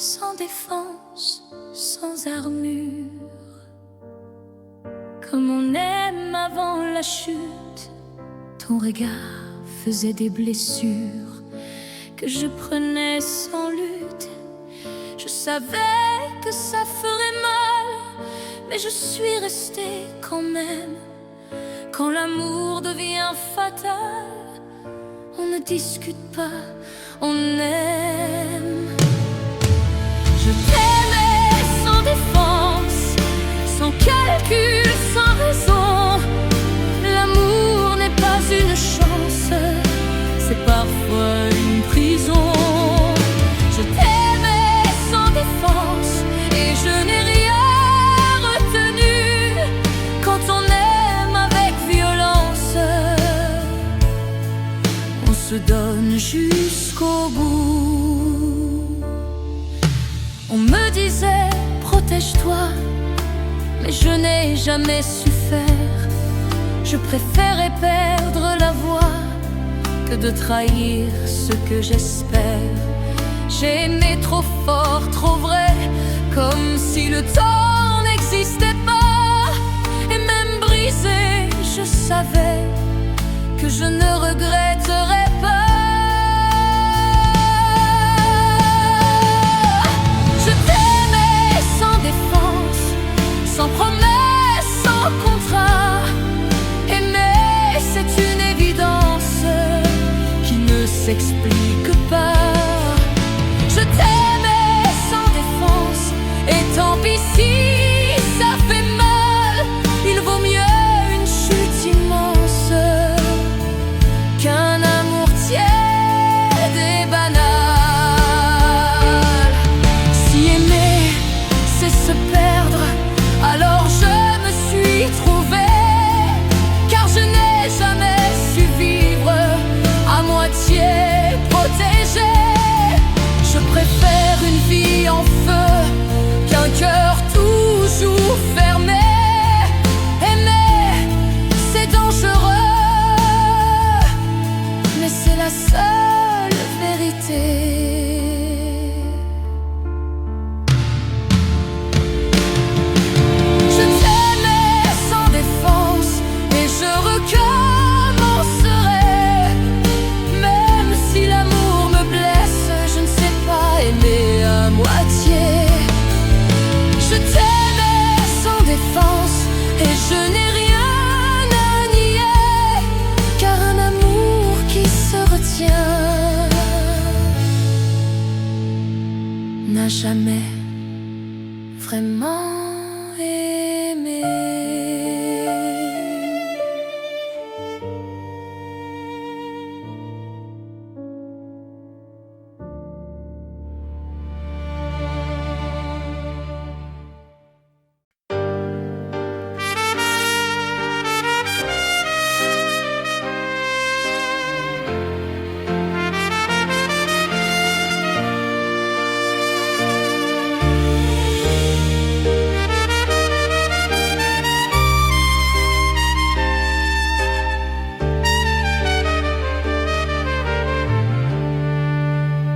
sans défense, sans armure. Comme on aime avant la chute, ton regard faisait des blessures que je prenais sans lutte. Je savais que ça ferait mal, mais je suis restée quand même. Quand l'amour devient fatal, on ne discute pas, on aime. Je t'aimais sans défense, sans calcul, sans raison. L'amour n'est pas une chance, c'est parfois une prison. Je t'aimais sans défense et je n'ai rien retenu. Quand on aime avec violence, on se donne jusqu'au bout. On me disait protège-toi, mais je n'ai jamais su faire. Je préférais perdre la voix que de trahir ce que j'espère. J'ai aimé trop fort, trop vrai, comme si le temps n'existait pas. Et même brisé, je savais que je ne regretterais pas. Je t'aimais sans défense, sans promesse, sans contrat. Aimer, c'est une évidence qui ne s'explique pas. Je t'aimais sans défense, et tant pis si ça fait mal. Il vaut mieux une chute immense qu'un amour tiède et banal. Si aimer, c'est se perdre, alors je me suis trouvée, car je n'ai jamais su vivre à moitié protégée. Je préfère une vie en feu qu'un cœur toujours fermé. Aimer, c'est dangereux, mais c'est la seule vérité. Je t'aimais sans défense et je recommencerai. Même si l'amour me blesse, je ne sais pas aimer à moitié. Je t'aimais sans défense et je n'ai rien à nier, car un amour qui se retient n'a jamais vraiment aimé.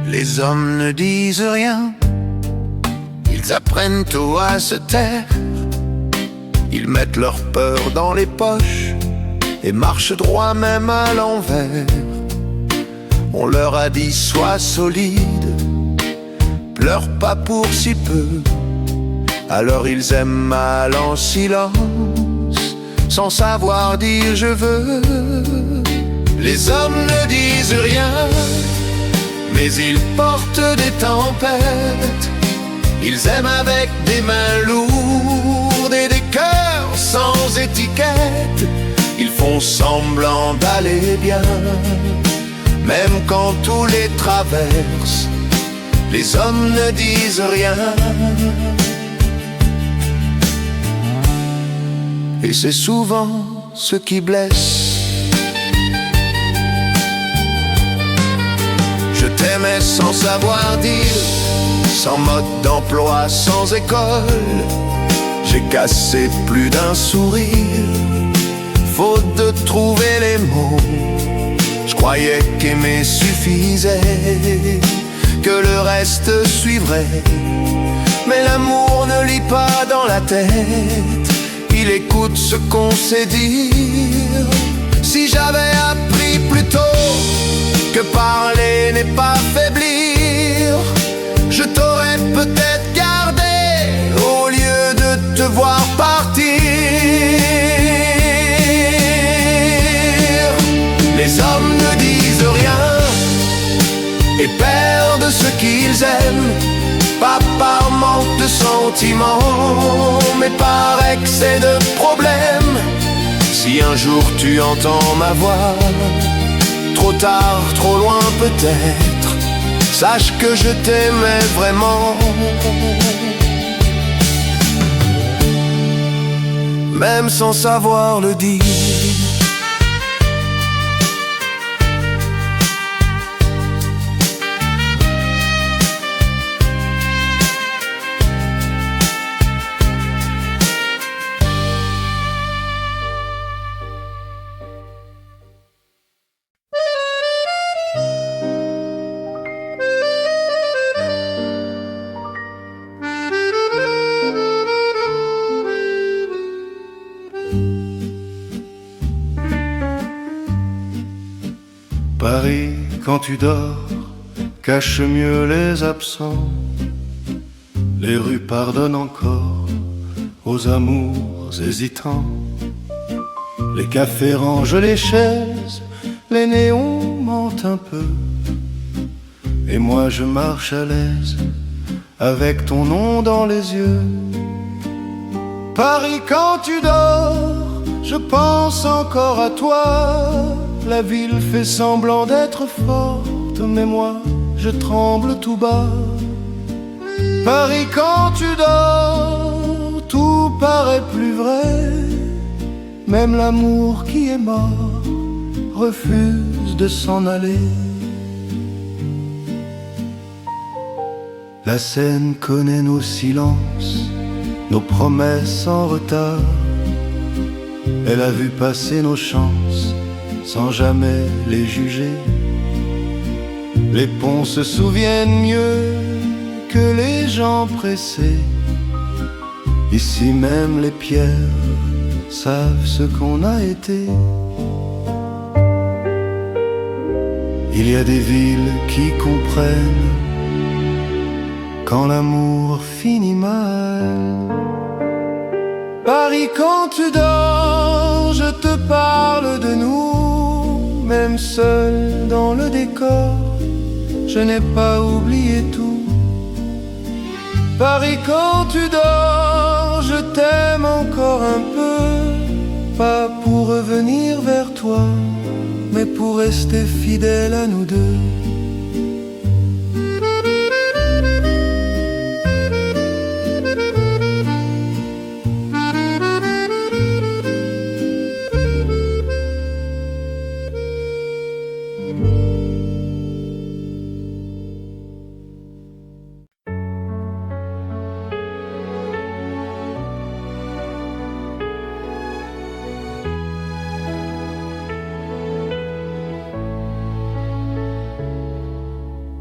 Les hommes ne disent rien, ils apprennent tout à se taire. Ils mettent leur peur dans les poches et marchent droit même à l'envers. On leur a dit sois solide, pleure pas pour si peu. Alors ils aiment mal en silence, sans savoir dire je veux. Les hommes ne disent rien, mais ils portent des tempêtes. Ils aiment avec des mains lourdes et des cœurs sans étiquette. Ils font semblant d'aller bien, même quand tout les traverse. Les hommes ne disent rien, et c'est souvent ce qui blesse. Je t'aimais sans savoir dire, sans mode d'emploi, sans école. J'ai cassé plus d'un sourire, faute de trouver les mots. Je croyais qu'aimer suffisait, que le reste suivrait. Mais l'amour ne lit pas dans la tête, il écoute ce qu'on sait dire. Si j'avais appris plus tôt que parler n'est pas faiblir, je t'aurais peut-être gardé au lieu de te voir partir. Les hommes ne disent rien et perdent ce qu'ils aiment, pas par manque de sentiments, mais par excès de problèmes. Si un jour tu entends ma voix, trop tard, trop loin peut-être, sache que je t'aimais vraiment, même sans savoir le dire. Paris, quand tu dors, cache mieux les absents. Les rues pardonnent encore aux amours hésitants. Les cafés rangent les chaises, les néons mentent un peu. Et moi je marche à l'aise, avec ton nom dans les yeux. Paris, quand tu dors, je pense encore à toi. La ville fait semblant d'être forte, mais moi, je tremble tout bas. Paris, quand tu dors, tout paraît plus vrai. Même l'amour qui est mort refuse de s'en aller. La Seine connaît nos silences, nos promesses en retard. Elle a vu passer nos chances sans jamais les juger. Les ponts se souviennent mieux que les gens pressés. Ici même les pierres savent ce qu'on a été. Il y a des villes qui comprennent quand l'amour finit mal. Paris, quand tu dors, je te parle de nous. Même seul dans le décor, je n'ai pas oublié tout. Paris, quand tu dors, je t'aime encore un peu. Pas pour revenir vers toi, mais pour rester fidèle à nous deux.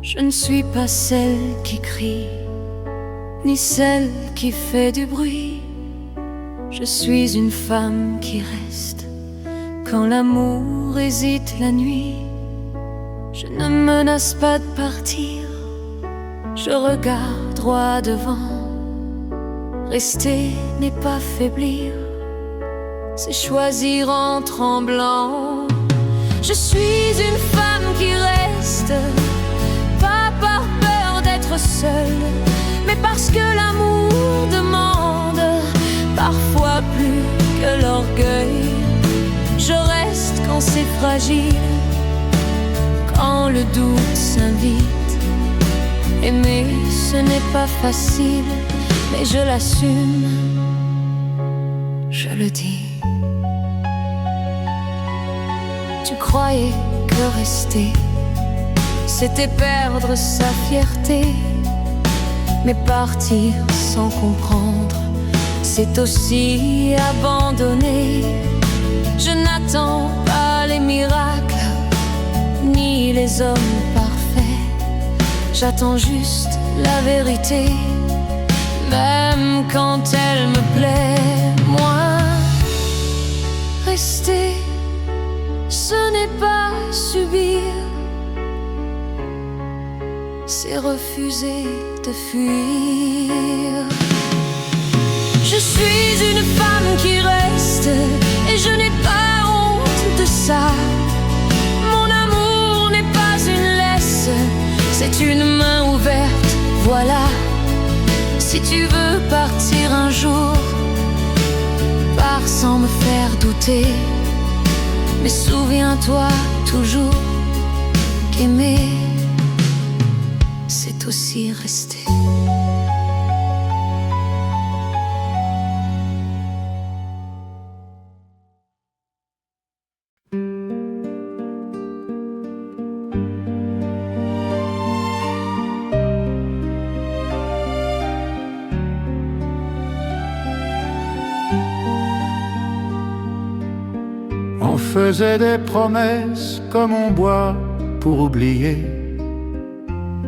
Je ne suis pas celle qui crie, ni celle qui fait du bruit. Je suis une femme qui reste quand l'amour hésite la nuit. Je ne menace pas de partir, je regarde droit devant. Rester n'est pas faiblir, c'est choisir en tremblant. Je suis une femme qui reste, pas par peur d'être seule, mais parce que l'amour demande parfois plus que l'orgueil. Je reste quand c'est fragile, quand le doute s'invite. Aimer, ce n'est pas facile, mais je l'assume, je le dis. Tu croyais que rester, c'était perdre sa fierté, mais partir sans comprendre, c'est aussi abandonner. Je n'attends pas les miracles, ni les hommes parfaits. J'attends juste la vérité, même quand elle me plaît. Moi, rester, ce n'est pas subir, c'est refuser de fuir. Je suis une femme qui reste et je n'ai pas honte de ça. Mon amour n'est pas une laisse, c'est une main ouverte, voilà. Si tu veux partir un jour, pars sans me faire douter. Mais souviens-toi toujours qu'aimer, c'est aussi rester. On faisait des promesses comme on boit pour oublier.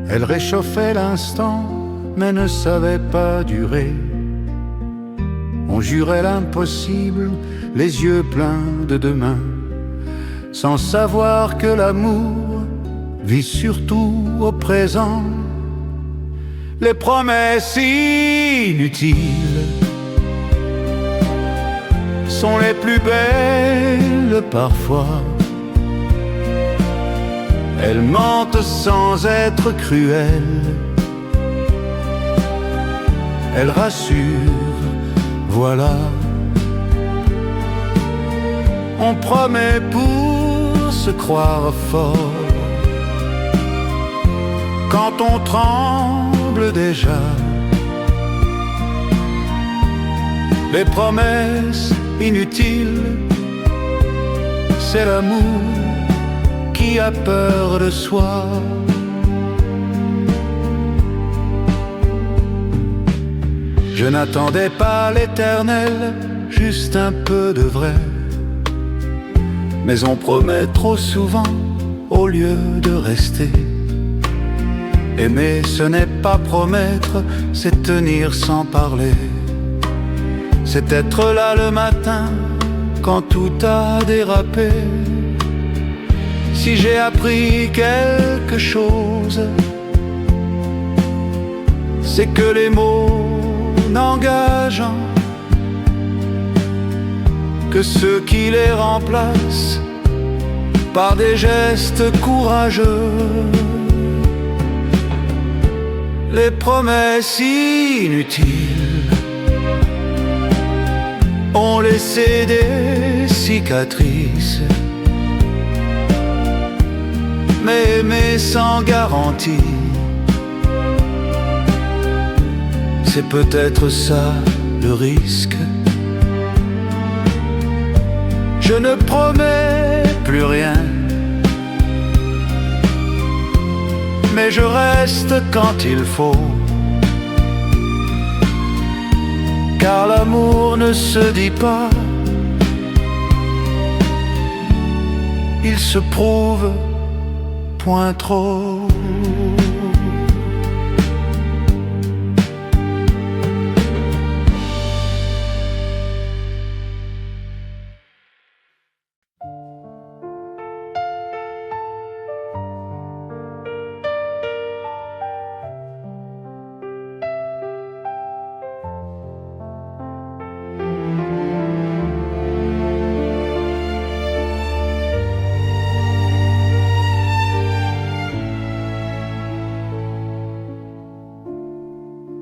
Elle réchauffait l'instant mais ne savait pas durer. On jurait l'impossible, les yeux pleins de demain, sans savoir que l'amour vit surtout au présent. Les promesses inutiles sont les plus belles parfois. Elles mentent sans être cruelles. Elles rassurent, voilà. On promet pour se croire fort, quand on tremble déjà. Les promesses inutiles, c'est l'amour qui a peur de soi. Je n'attendais pas l'éternel, juste un peu de vrai. Mais on promet trop souvent au lieu de rester. Aimer, ce n'est pas promettre, c'est tenir sans parler. C'est être là le matin quand tout a dérapé. Si j'ai appris quelque chose, c'est que les mots n'engageant que ceux qui les remplacent par des gestes courageux. Les promesses inutiles ont laissé des cicatrices. Mais aimer sans garantie, c'est peut-être ça le risque. Je ne promets plus rien, mais je reste quand il faut. Car l'amour ne se dit pas, il se prouve point trop.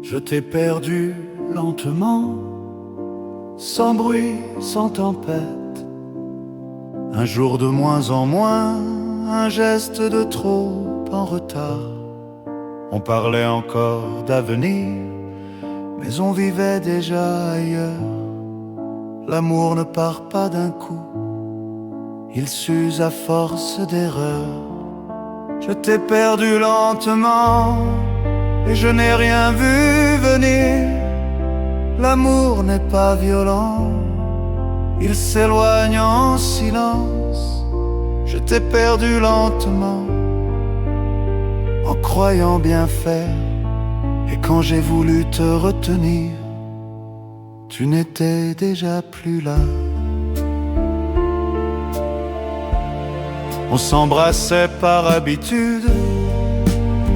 Je t'ai perdu lentement, sans bruit, sans tempête. Un jour de moins en moins, un geste de trop en retard. On parlait encore d'avenir, mais on vivait déjà ailleurs. L'amour ne part pas d'un coup, il s'use à force d'erreurs. Je t'ai perdu lentement, et je n'ai rien vu venir. L'amour n'est pas violent, il s'éloigne en silence. Je t'ai perdu lentement, en croyant bien faire. Et quand j'ai voulu te retenir, tu n'étais déjà plus là. On s'embrassait par habitude,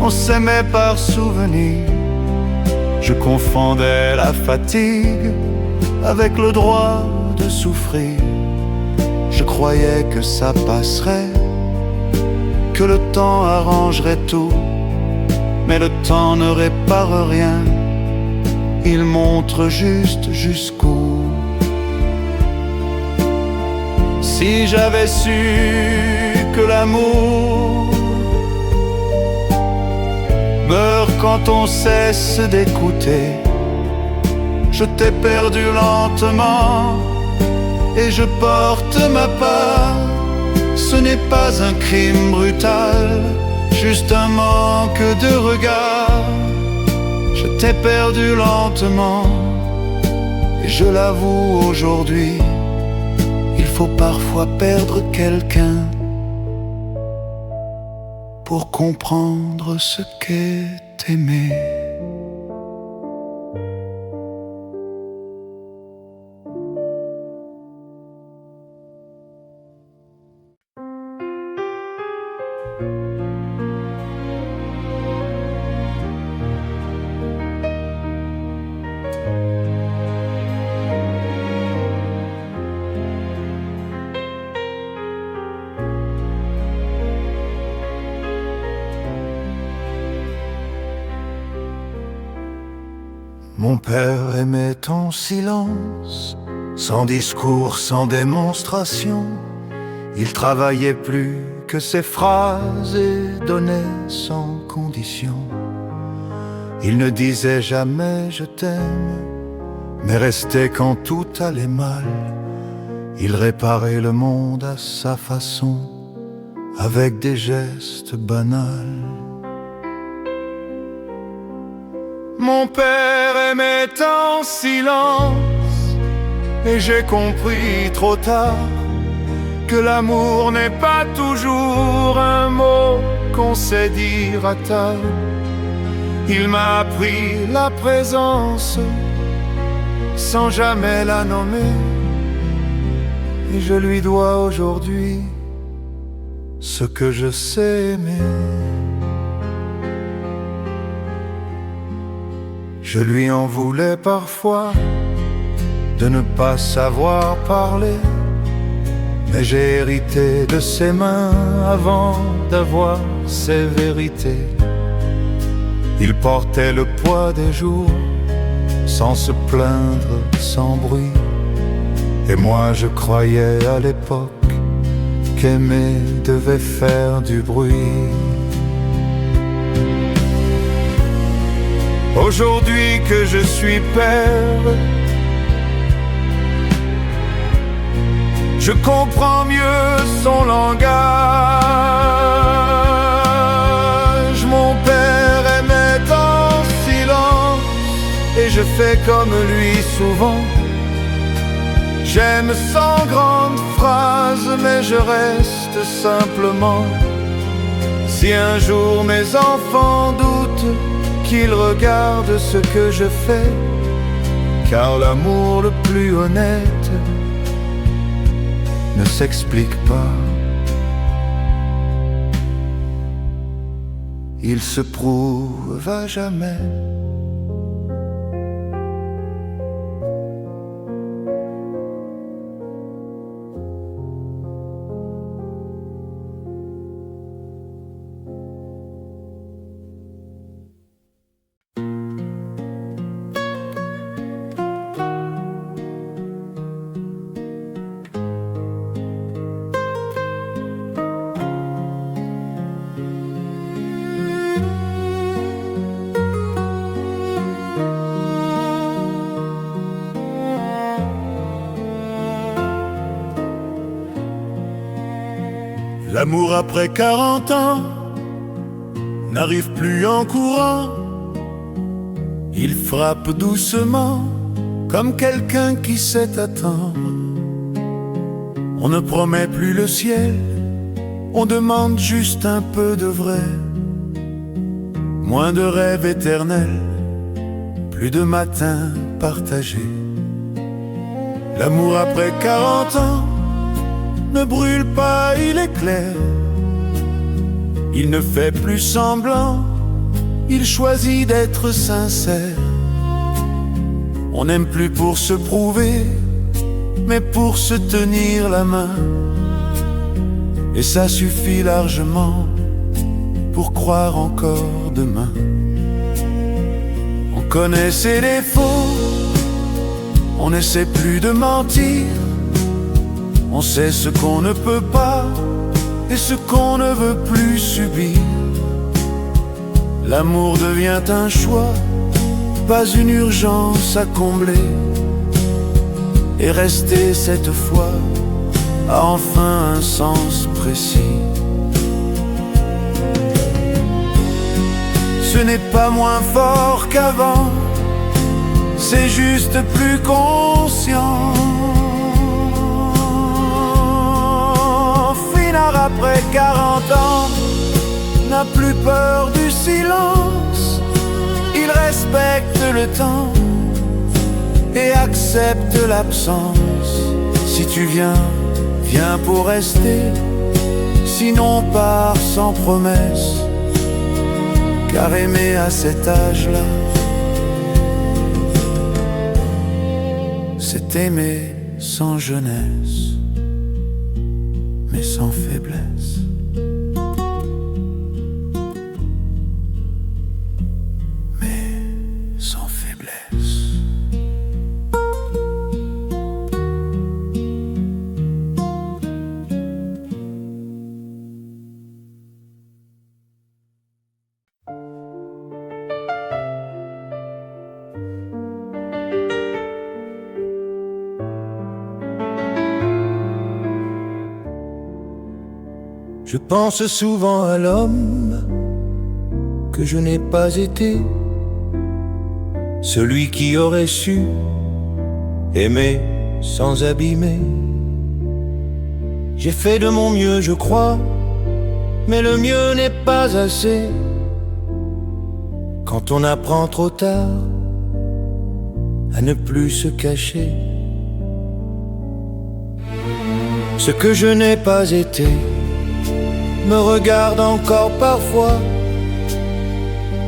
on s'aimait par souvenir. Je confondais la fatigue avec le droit de souffrir. Je croyais que ça passerait, que le temps arrangerait tout. Mais le temps ne répare rien, il montre juste jusqu'où. Si j'avais su que l'amour meurt quand on cesse d'écouter, je t'ai perdu lentement et je porte ma part. Ce n'est pas un crime brutal, juste un manque de regard. Je t'ai perdu lentement et je l'avoue aujourd'hui, il faut parfois perdre quelqu'un pour comprendre ce qu'est aimer. Mon père aimait ton silence, sans discours, sans démonstration. Il travaillait plus que ses phrases et donnait sans condition. Il ne disait jamais je t'aime, mais restait quand tout allait mal. Il réparait le monde à sa façon, avec des gestes banals. Mon père aimait en silence, et j'ai compris trop tard que l'amour n'est pas toujours un mot qu'on sait dire à table. Il m'a appris la présence sans jamais la nommer, et je lui dois aujourd'hui ce que je sais aimer. Je lui en voulais parfois de ne pas savoir parler, mais j'ai hérité de ses mains avant d'avoir ses vérités. Il portait le poids des jours sans se plaindre, sans bruit. Et moi je croyais à l'époque qu'aimer devait faire du bruit. Aujourd'hui que je suis père, je comprends mieux son langage. Mon père aimait en silence, et je fais comme lui souvent. J'aime sans grandes phrases, mais je reste simplement. Si un jour mes enfants doutent, qu'ils regardent ce que je fais, car l'amour le plus honnête ne s'explique pas. Il se prouve à jamais. L'amour après 40 ans n'arrive plus en courant. Il frappe doucement comme quelqu'un qui sait attendre. On ne promet plus le ciel, on demande juste un peu de vrai. moins de rêves éternels, plus de matins partagés. L'amour après 40 ans ne brûle pas, il est clair. Il ne fait plus semblant, il choisit d'être sincère. On n'aime plus pour se prouver, mais pour se tenir la main. Et ça suffit largement pour croire encore demain. On connaît ses défauts, on n'essaie plus de mentir. On sait ce qu'on ne peut pas et ce qu'on ne veut plus subir. L'amour devient un choix, pas une urgence à combler. Et rester cette fois a enfin un sens précis. Ce n'est pas moins fort qu'avant, c'est juste plus conscient. Finard après 40 ans n'a plus peur du silence. Il respecte le temps et accepte l'absence. Si tu viens, viens pour rester. Sinon pars sans promesse. Car aimer à cet âge-là, c'est aimer sans jeunesse, mais sans faiblesse. Mais sans faiblesse. Je pense souvent à l'homme que je n'ai pas été, celui qui aurait su aimer sans abîmer. J'ai fait de mon mieux, je crois, mais le mieux n'est pas assez. Quand on apprend trop tard à ne plus se cacher, ce que je n'ai pas été me regarde encore parfois,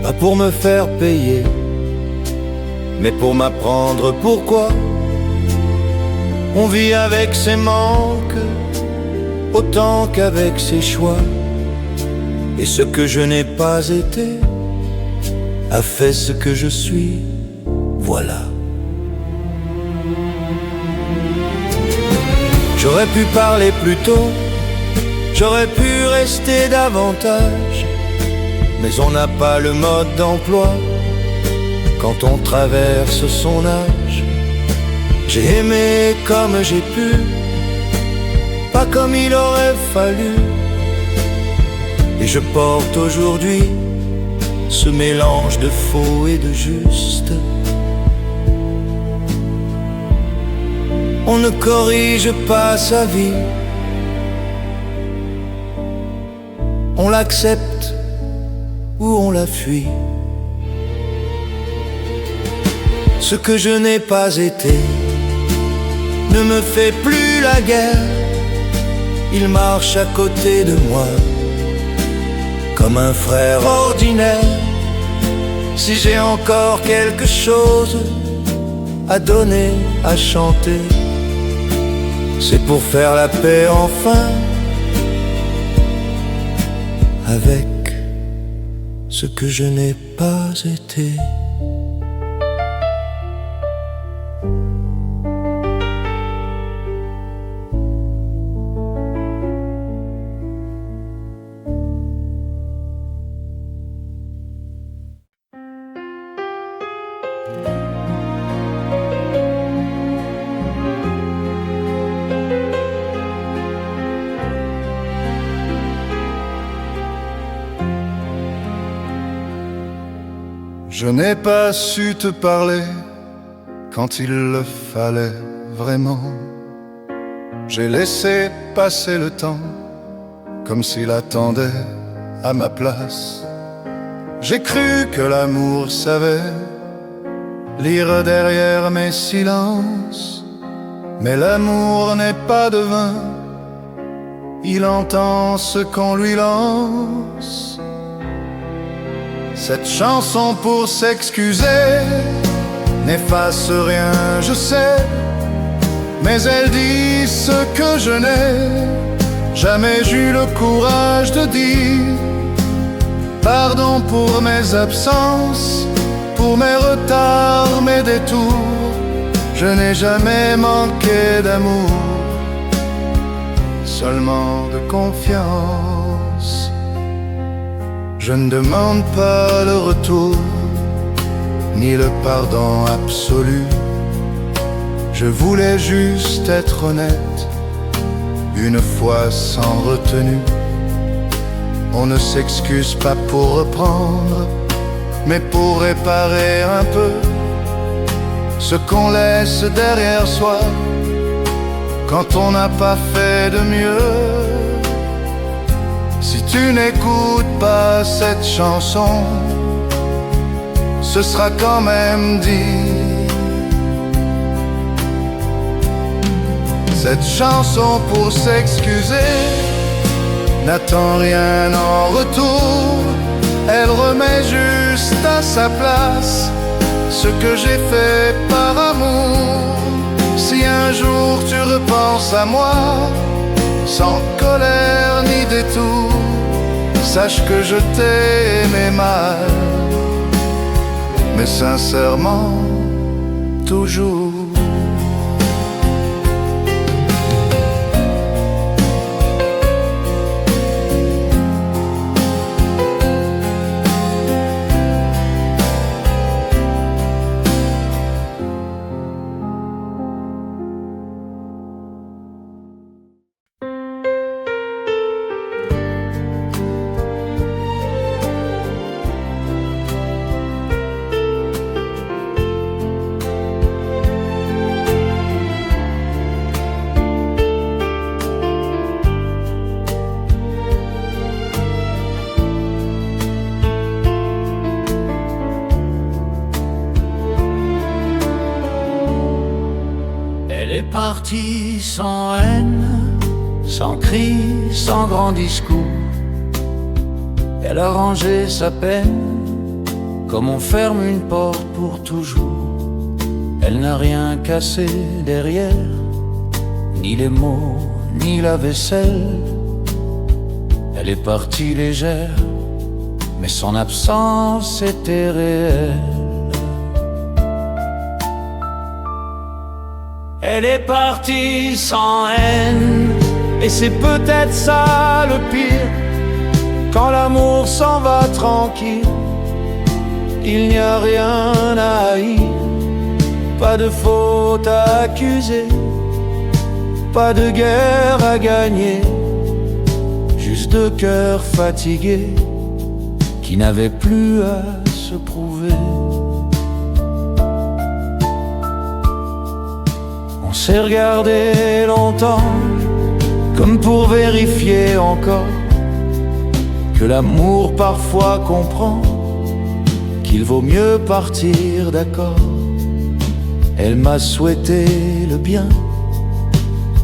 pas pour me faire payer, mais pour m'apprendre pourquoi on vit avec ses manques autant qu'avec ses choix. Et ce que je n'ai pas été a fait ce que je suis, voilà. J'aurais pu parler plus tôt, j'aurais pu rester davantage, mais on n'a pas le mode d'emploi quand on traverse son âge. J'ai aimé comme j'ai pu, pas comme il aurait fallu, et je porte aujourd'hui ce mélange de faux et de juste. On ne corrige pas sa vie, on l'accepte ou on la fuit. Ce que je n'ai pas été ne me fait plus la guerre. Il marche à côté de moi comme un frère ordinaire. Si j'ai encore quelque chose à donner, à chanter, c'est pour faire la paix enfin avec ce que je n'ai pas été. Je n'ai pas su te parler quand il le fallait vraiment. J'ai laissé passer le temps comme s'il attendait à ma place. J'ai cru que l'amour savait lire derrière mes silences, mais l'amour n'est pas devin, il entend ce qu'on lui lance. Cette chanson pour s'excuser n'efface rien, je sais, mais elle dit ce que je n'ai jamais eu le courage de dire. Pardon pour mes absences, pour mes retards, mes détours. Je n'ai jamais manqué d'amour, seulement de confiance. Je ne demande pas le retour, ni le pardon absolu. Je voulais juste être honnête, une fois sans retenue. On ne s'excuse pas pour reprendre, mais pour réparer un peu ce qu'on laisse derrière soi quand on n'a pas fait de mieux. Si tu n'écoutes pas cette chanson, ce sera quand même dit. Cette chanson pour s'excuser n'attend rien en retour. Elle remet juste à sa place ce que j'ai fait par amour. Si un jour tu repenses à moi, sans colère ni détour, sache que je t'ai aimé mal, mais sincèrement, toujours. Partie sans haine, sans cri, sans grand discours. Elle a rangé sa peine comme on ferme une porte pour toujours. Elle n'a rien cassé derrière, ni les mots, ni la vaisselle. Elle est partie légère, mais son absence était réelle. Elle est partie sans haine, et c'est peut-être ça le pire. Quand l'amour s'en va tranquille, il n'y a rien à haïr. Pas de faute à accuser, pas de guerre à gagner. Juste deux cœurs fatigués qui n'avaient plus à se prouver. On s'est regardé longtemps, comme pour vérifier encore que l'amour parfois comprend qu'il vaut mieux partir d'accord. Elle m'a souhaité le bien,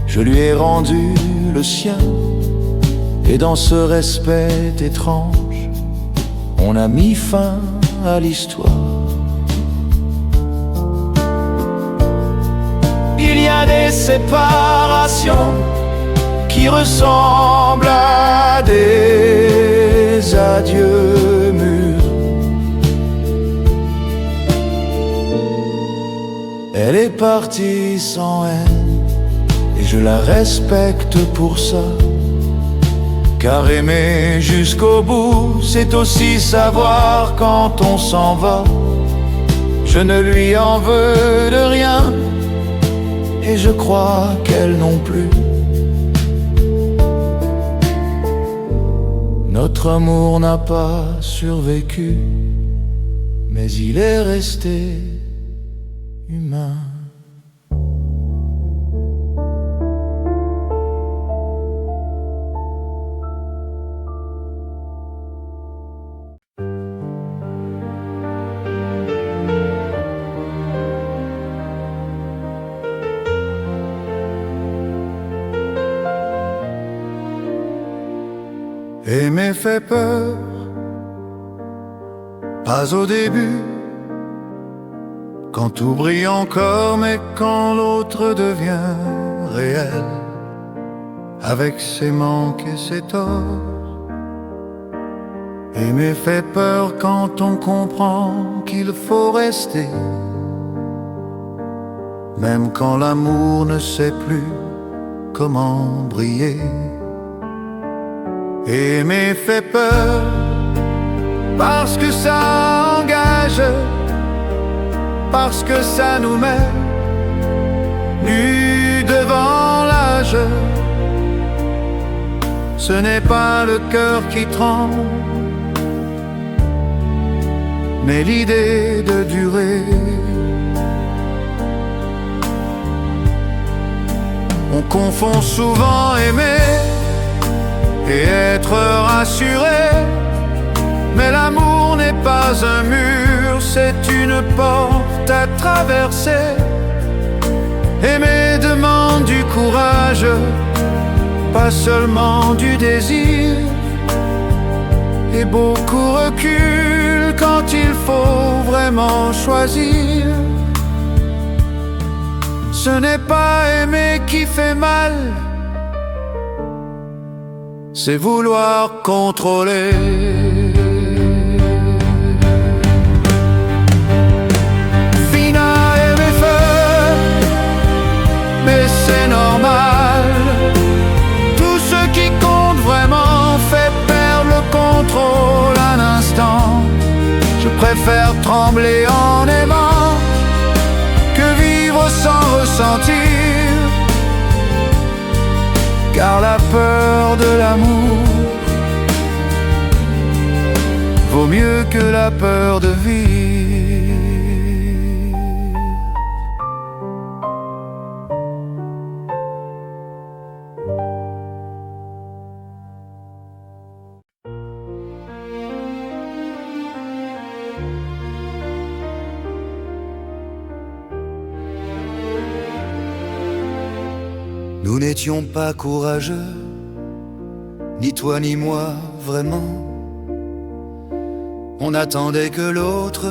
je lui ai rendu le sien, et dans ce respect étrange, on a mis fin à l'histoire. Il y a des séparations qui ressemblent à des adieux mûrs. Elle est partie sans haine, et je la respecte pour ça. Car aimer jusqu'au bout, c'est aussi savoir quand on s'en va. Je ne lui en veux de rien, et je crois qu'elle non plus. Notre amour n'a pas survécu, mais il est resté humain. Aimer fait peur, pas au début, quand tout brille encore, mais quand l'autre devient réel, avec ses manques et ses torts. Aimer fait peur quand on comprend qu'il faut rester, même quand l'amour ne sait plus comment briller. Aimer fait peur parce que ça engage, parce que ça nous met nus devant l'âge. Ce n'est pas le cœur qui tremble, mais l'idée de durer. On confond souvent aimer et être rassuré, mais l'amour n'est pas un mur, c'est une porte à traverser. Aimer demande du courage, pas seulement du désir, et beaucoup reculent quand il faut vraiment choisir. Ce n'est pas aimer qui fait mal, c'est vouloir contrôler. Fina aimer feu, mais c'est normal. Tout ce qui compte vraiment fait perdre le contrôle un instant. Je préfère trembler en aimant que vivre sans ressentir, car la peur de l'amour vaut mieux que la peur de vivre. Nous n'étions pas courageux, ni toi ni moi vraiment. On attendait que l'autre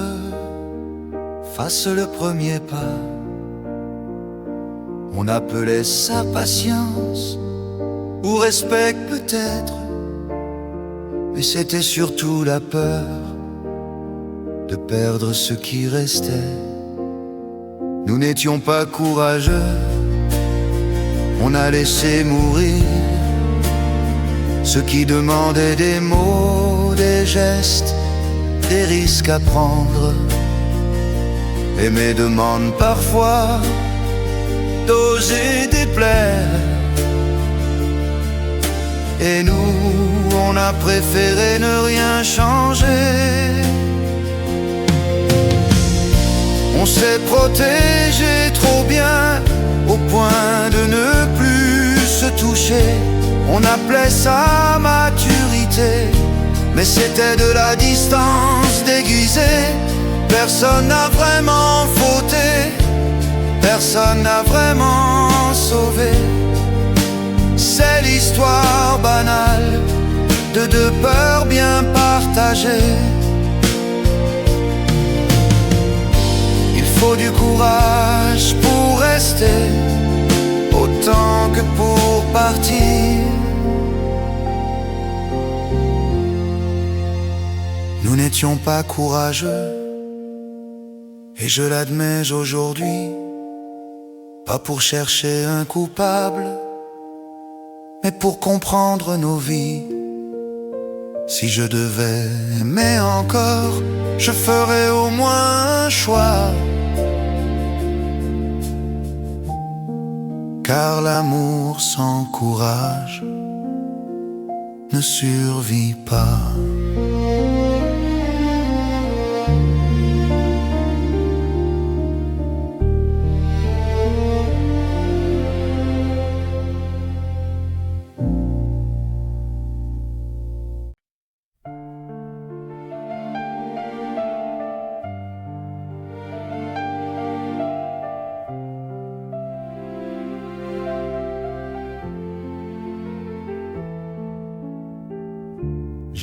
fasse le premier pas. On appelait ça patience ou respect peut-être, mais c'était surtout la peur de perdre ce qui restait. Nous n'étions pas courageux, on a laissé mourir ceux qui demandaient des mots, des gestes, des risques à prendre. Aimer demande parfois d'oser déplaire, et nous, on a préféré ne rien changer. On s'est protégé trop bien au point de ne plus se toucher. On appelait ça maturité, mais c'était de la distance déguisée. Personne n'a vraiment fauté, personne n'a vraiment sauvé. C'est l'histoire banale de deux peurs bien partagées. Il faut du courage pour rester, autant que pour partir. Nous n'étions pas courageux, et je l'admets aujourd'hui, pas pour chercher un coupable, mais pour comprendre nos vies. Si je devais aimer encore, je ferais au moins un choix, car l'amour sans courage ne survit pas.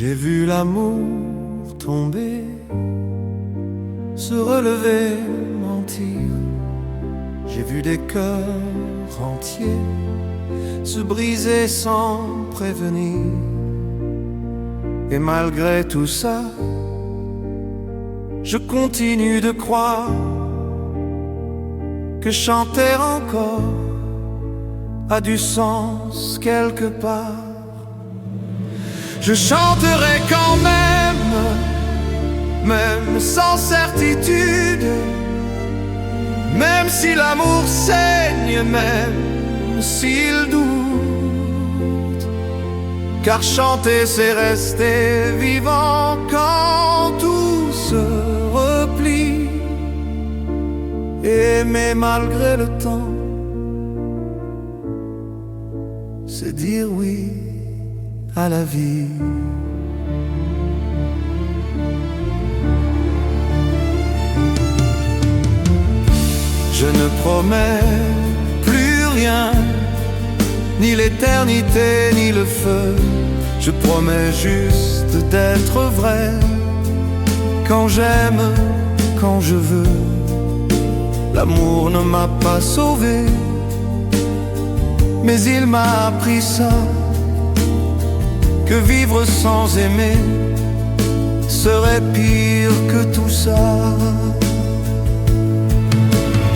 J'ai vu l'amour tomber, se relever, mentir. J'ai vu des cœurs entiers se briser sans prévenir. Et malgré tout ça, je continue de croire que chanter encore a du sens quelque part. Je chanterai quand même sans certitude, même si l'amour saigne, même s'il doute. Car chanter c'est rester vivant quand tout se replie. Aimer malgré le temps, c'est dire oui à la vie. Je ne promets plus rien, ni l'éternité ni le feu. Je promets juste d'être vrai, quand j'aime, quand je veux. L'amour ne m'a pas sauvé, mais il m'a appris ça, que vivre sans aimer serait pire que tout ça.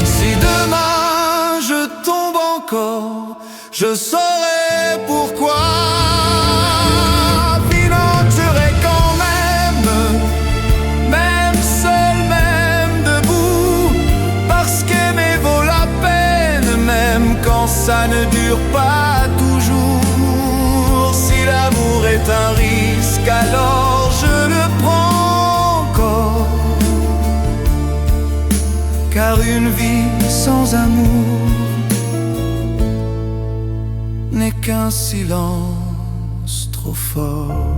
Si demain je tombe encore, je saurai pourquoi. Financerai quand même seul, même debout, parce qu'aimer vaut la peine, même quand ça ne dure pas toujours. Si l'amour est un risque, alors je le prends encore. Car une vie sans amour n'est qu'un silence trop fort.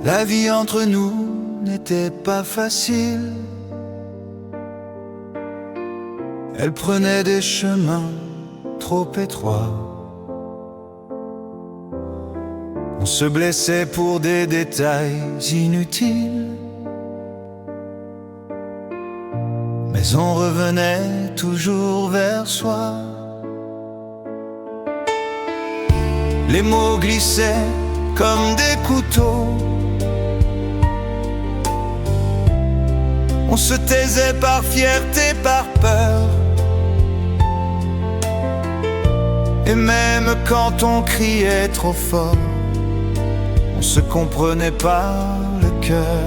La vie entre nous n'était pas facile. Elle prenait des chemins trop étroits. On se blessait pour des détails inutiles, mais on revenait toujours vers soi. Les mots glissaient comme des couteaux. On se taisait par fierté, par peur. Et même quand on criait trop fort, on se comprenait par le cœur.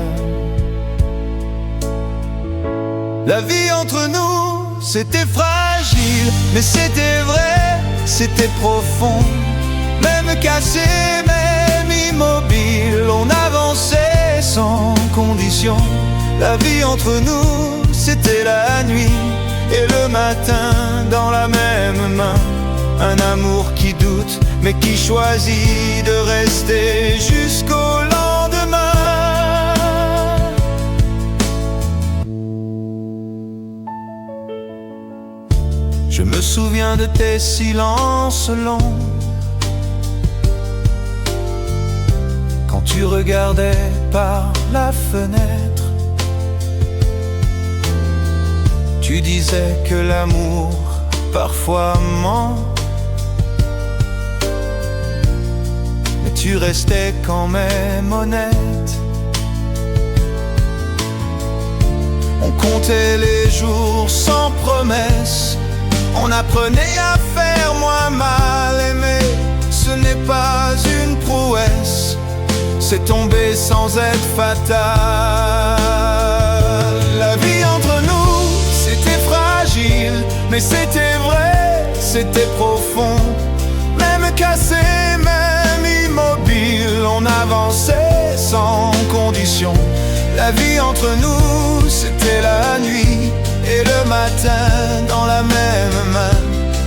La vie entre nous, c'était fragile, mais c'était vrai, c'était profond. Même cassé, même immobile, on avançait sans condition. La vie entre nous, c'était la nuit et le matin dans la même main. Un amour qui doute, mais qui choisit de rester jusqu'au lendemain. Je me souviens de tes silences longs, quand tu regardais par la fenêtre. Tu disais que l'amour parfois ment, mais tu restais quand même honnête. On comptait les jours sans promesse, on apprenait à faire moins mal. Aimer, ce n'est pas une prouesse, c'est tomber sans être fatal. La vie entre nous, c'était fragile, mais c'était vrai, c'était profond. Même cassé, même immobile, on avançait sans condition. La vie entre nous, c'était la nuit et le matin dans la même main.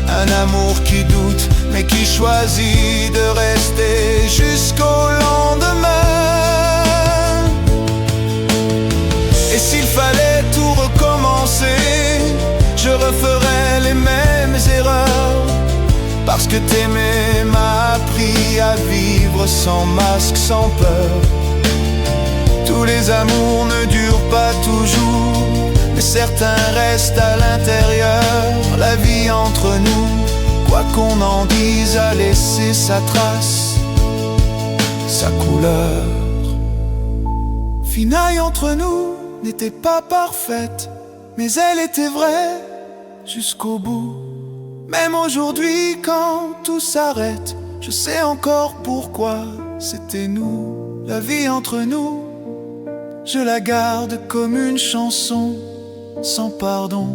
Un amour qui doute, mais qui choisit de rester jusqu'au lendemain. Et s'il fallait tout recommencer, je referais les mêmes erreurs. Parce que t'aimer m'a appris à vivre sans masque, sans peur. Tous les amours ne durent pas toujours, mais certains restent à l'intérieur. La vie entre nous, quoi qu'on en dise, a laissé sa trace, sa couleur. Finaille entre nous n'était pas parfaite, mais elle était vraie jusqu'au bout. Même aujourd'hui quand tout s'arrête, je sais encore pourquoi c'était nous. La vie entre nous, je la garde comme une chanson sans pardon.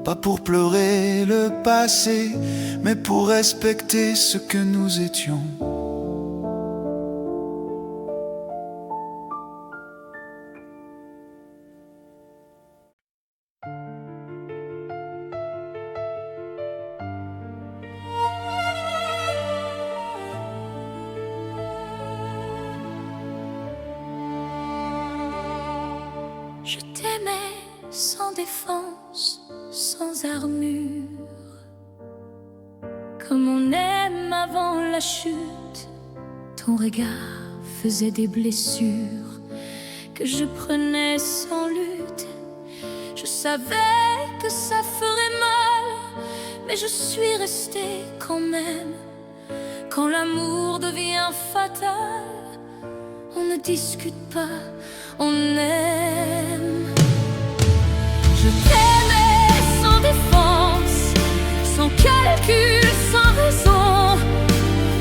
Pas pour pleurer le passé, mais pour respecter ce que nous étions. Je t'aimais sans défense, sans armure, comme on aime avant la chute. Ton regard faisait des blessures que je prenais sans lutte. Je savais que ça ferait mal, mais je suis restée quand même. Quand l'amour devient fatal, on ne discute pas, on aime. Je t'aimais sans défense, sans calcul, sans raison.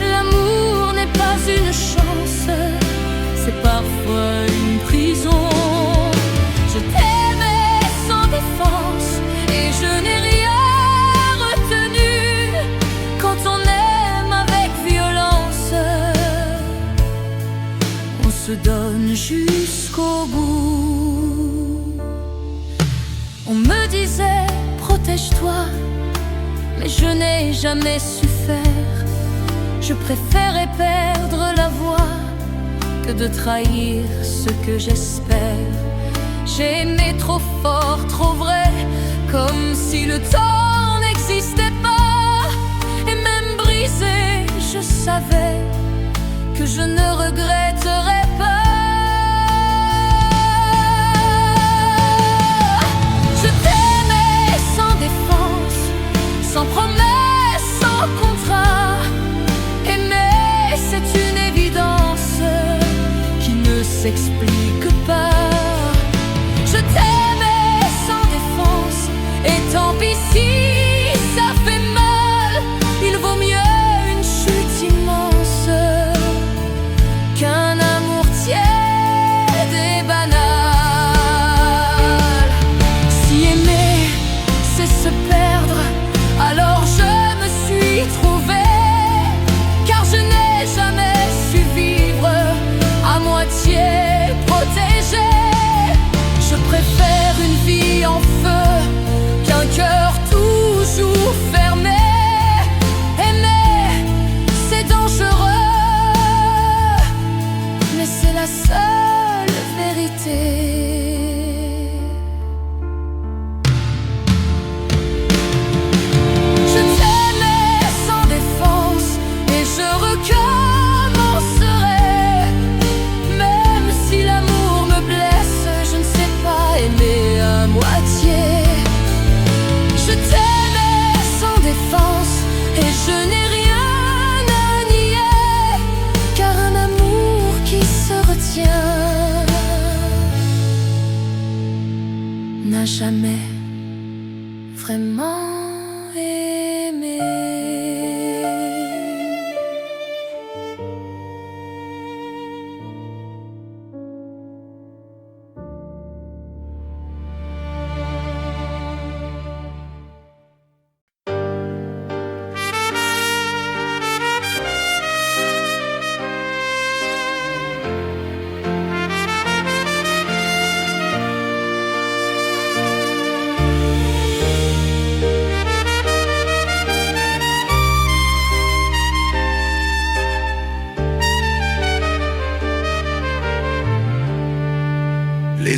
L'amour n'est pas une chance, c'est parfois une prison. Je t'aimais sans défense et je n'ai rien retenu. Quand on aime avec violence, on se donne jusqu'au bout. On me disait protège-toi, mais je n'ai jamais su faire. Je préférais perdre la voix que de trahir ce que j'espère. J'ai aimé trop fort, trop vrai, comme si le temps n'existait pas. Et même brisé, je savais que je ne regretterais pas. Je t'aimais sans défense, sans promesse, sans contrat. Aimer, c'est une évidence qui ne s'explique pas. Je t'aimais sans défense, et tant pis si ça fait mal. Il vaut mieux une chute immense qu'un amour tiède et banal. Si aimer, c'est se perdre, alors je me suis trouvée, car je n'ai jamais su vivre à moitié protégée. Je préfère une vie en feu qu'un cœur toujours fermé. Aimer, c'est dangereux, mais c'est la seule vérité. Je t'aimais sans défense et je recommencerai. Même si l'amour me blesse, je ne sais pas aimer à moitié. Je t'aimais sans défense et je n'ai rien à nier, car un amour qui se retient n'a jamais vraiment aimé.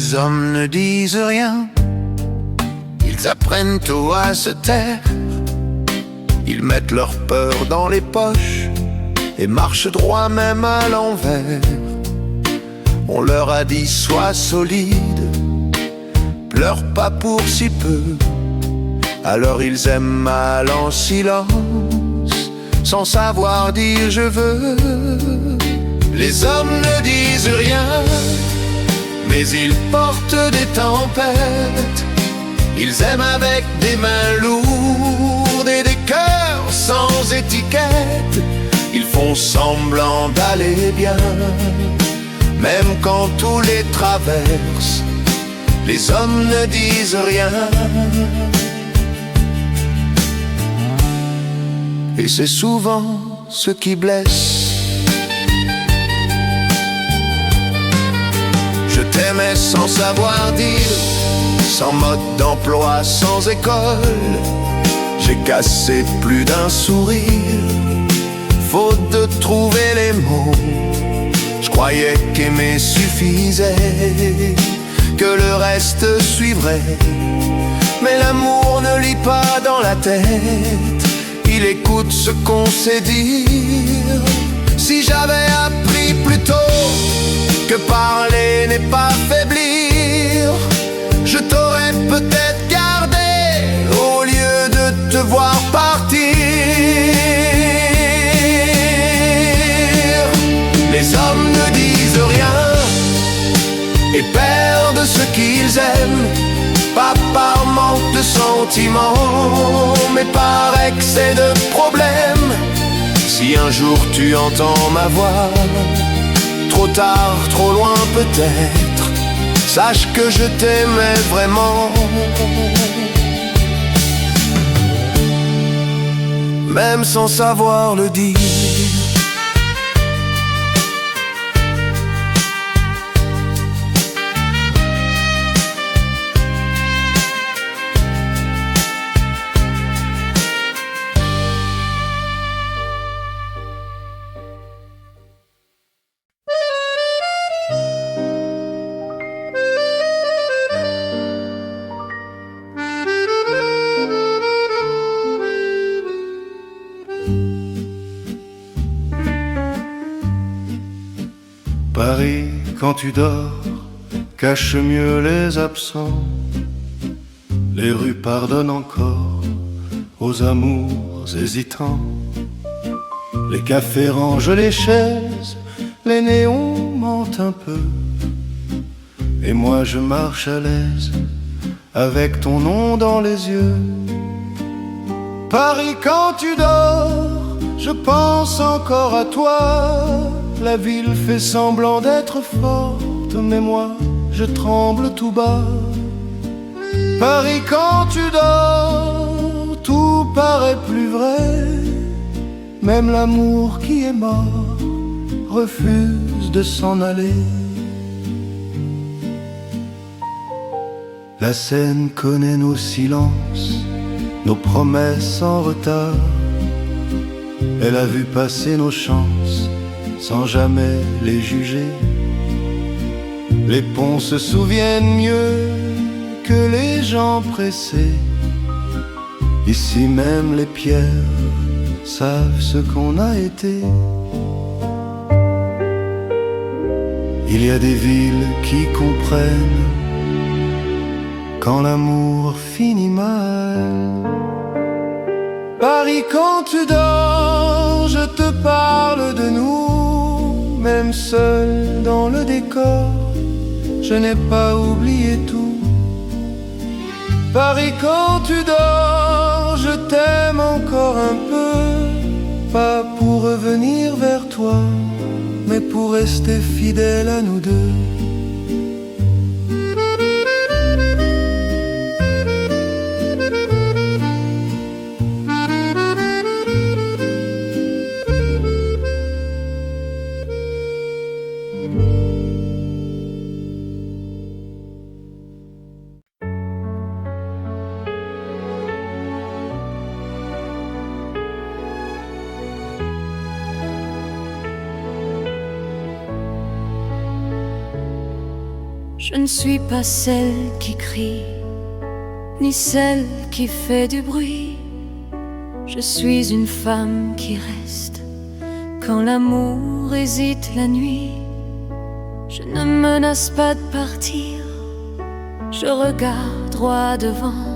Les hommes ne disent rien, ils apprennent tout à se taire. Ils mettent leur peur dans les poches et marchent droit même à l'envers. On leur a dit sois solide, pleure pas pour si peu. Alors ils aiment mal en silence, sans savoir dire je veux. Les hommes ne disent rien, mais ils portent des tempêtes. Ils aiment avec des mains lourdes et des cœurs sans étiquette. Ils font semblant d'aller bien, même quand tout les traverse. Les hommes ne disent rien, et c'est souvent ce qui blesse. Je t'aimais sans savoir dire, sans mode d'emploi, sans école. J'ai cassé plus d'un sourire, faute de trouver les mots. Je croyais qu'aimer suffisait, que le reste suivrait. Mais l'amour ne lit pas dans la tête, il écoute ce qu'on sait dire. Si j'avais appris plus tôt que parler n'est pas faiblir, je t'aurais peut-être gardé au lieu de te voir partir. Les hommes ne disent rien et perdent ce qu'ils aiment, pas par manque de sentiments, mais par excès de problèmes. Si un jour tu entends ma voix, trop tard, trop loin peut-être, sache que je t'aimais vraiment, même sans savoir le dire. Paris, quand tu dors, cache mieux les absents. Les rues pardonnent encore aux amours hésitants. Les cafés rangent les chaises, les néons mentent un peu. Et moi je marche à l'aise, avec ton nom dans les yeux. Paris, quand tu dors, je pense encore à toi. La ville fait semblant d'être forte, mais moi, je tremble tout bas. Paris, quand tu dors, tout paraît plus vrai. Même l'amour qui est mort refuse de s'en aller. La Seine connaît nos silences, nos promesses en retard. Elle a vu passer nos chances sans jamais les juger. Les ponts se souviennent mieux que les gens pressés. Ici même les pierres savent ce qu'on a été. Il y a des villes qui comprennent quand l'amour finit mal. Paris, quand tu dors, je te parle de nous. Même seul dans le décor, je n'ai pas oublié tout. Paris, quand tu dors, je t'aime encore un peu. Pas pour revenir vers toi, mais pour rester fidèle à nous deux. Je ne suis pas celle qui crie, ni celle qui fait du bruit. Je suis une femme qui reste quand l'amour hésite la nuit. Je ne menace pas de partir, je regarde droit devant.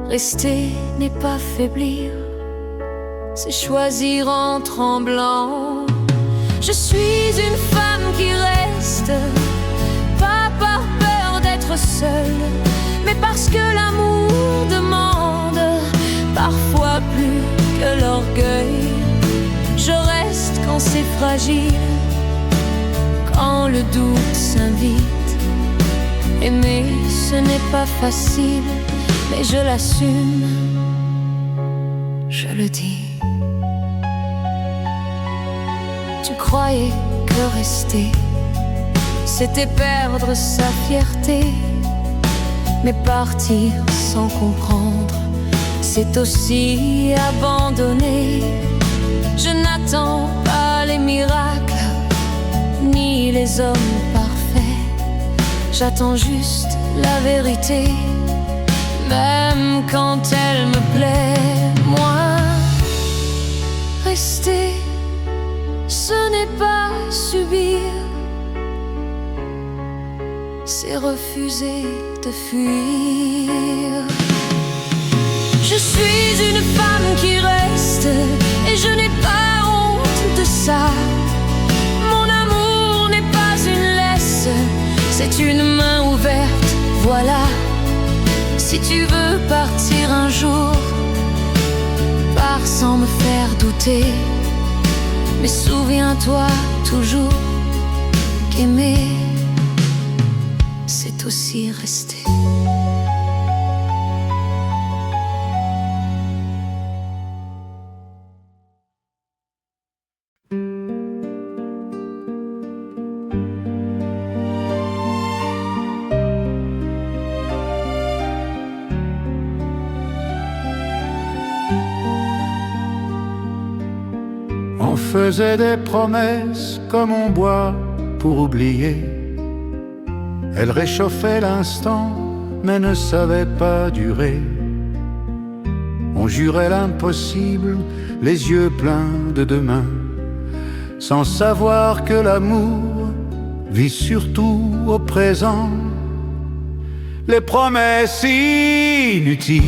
Rester n'est pas faiblir, c'est choisir en tremblant. Je suis une femme qui reste, pas par peur d'être seule, mais parce que l'amour demande parfois plus que l'orgueil. Je reste quand c'est fragile, quand le doute s'invite. Aimer, ce n'est pas facile, mais je l'assume, je le dis. Tu croyais que rester, c'était perdre sa fierté, mais partir sans comprendre, c'est aussi abandonner. Je n'attends pas les miracles, ni les hommes parfaits. J'attends juste la vérité, même quand elle me plaît. Moi, rester, ce n'est pas subir, c'est refuser de fuir. Je suis une femme qui reste, et je n'ai pas honte de ça. Mon amour n'est pas une laisse, c'est une main ouverte, voilà. Si tu veux partir un jour, pars sans me faire douter. Mais souviens-toi toujours qu'aimer, c'est aussi rester. On faisait des promesses comme on boit pour oublier. Elle réchauffait l'instant, mais ne savait pas durer. On jurait l'impossible, les yeux pleins de demain, sans savoir que l'amour vit surtout au présent. Les promesses inutiles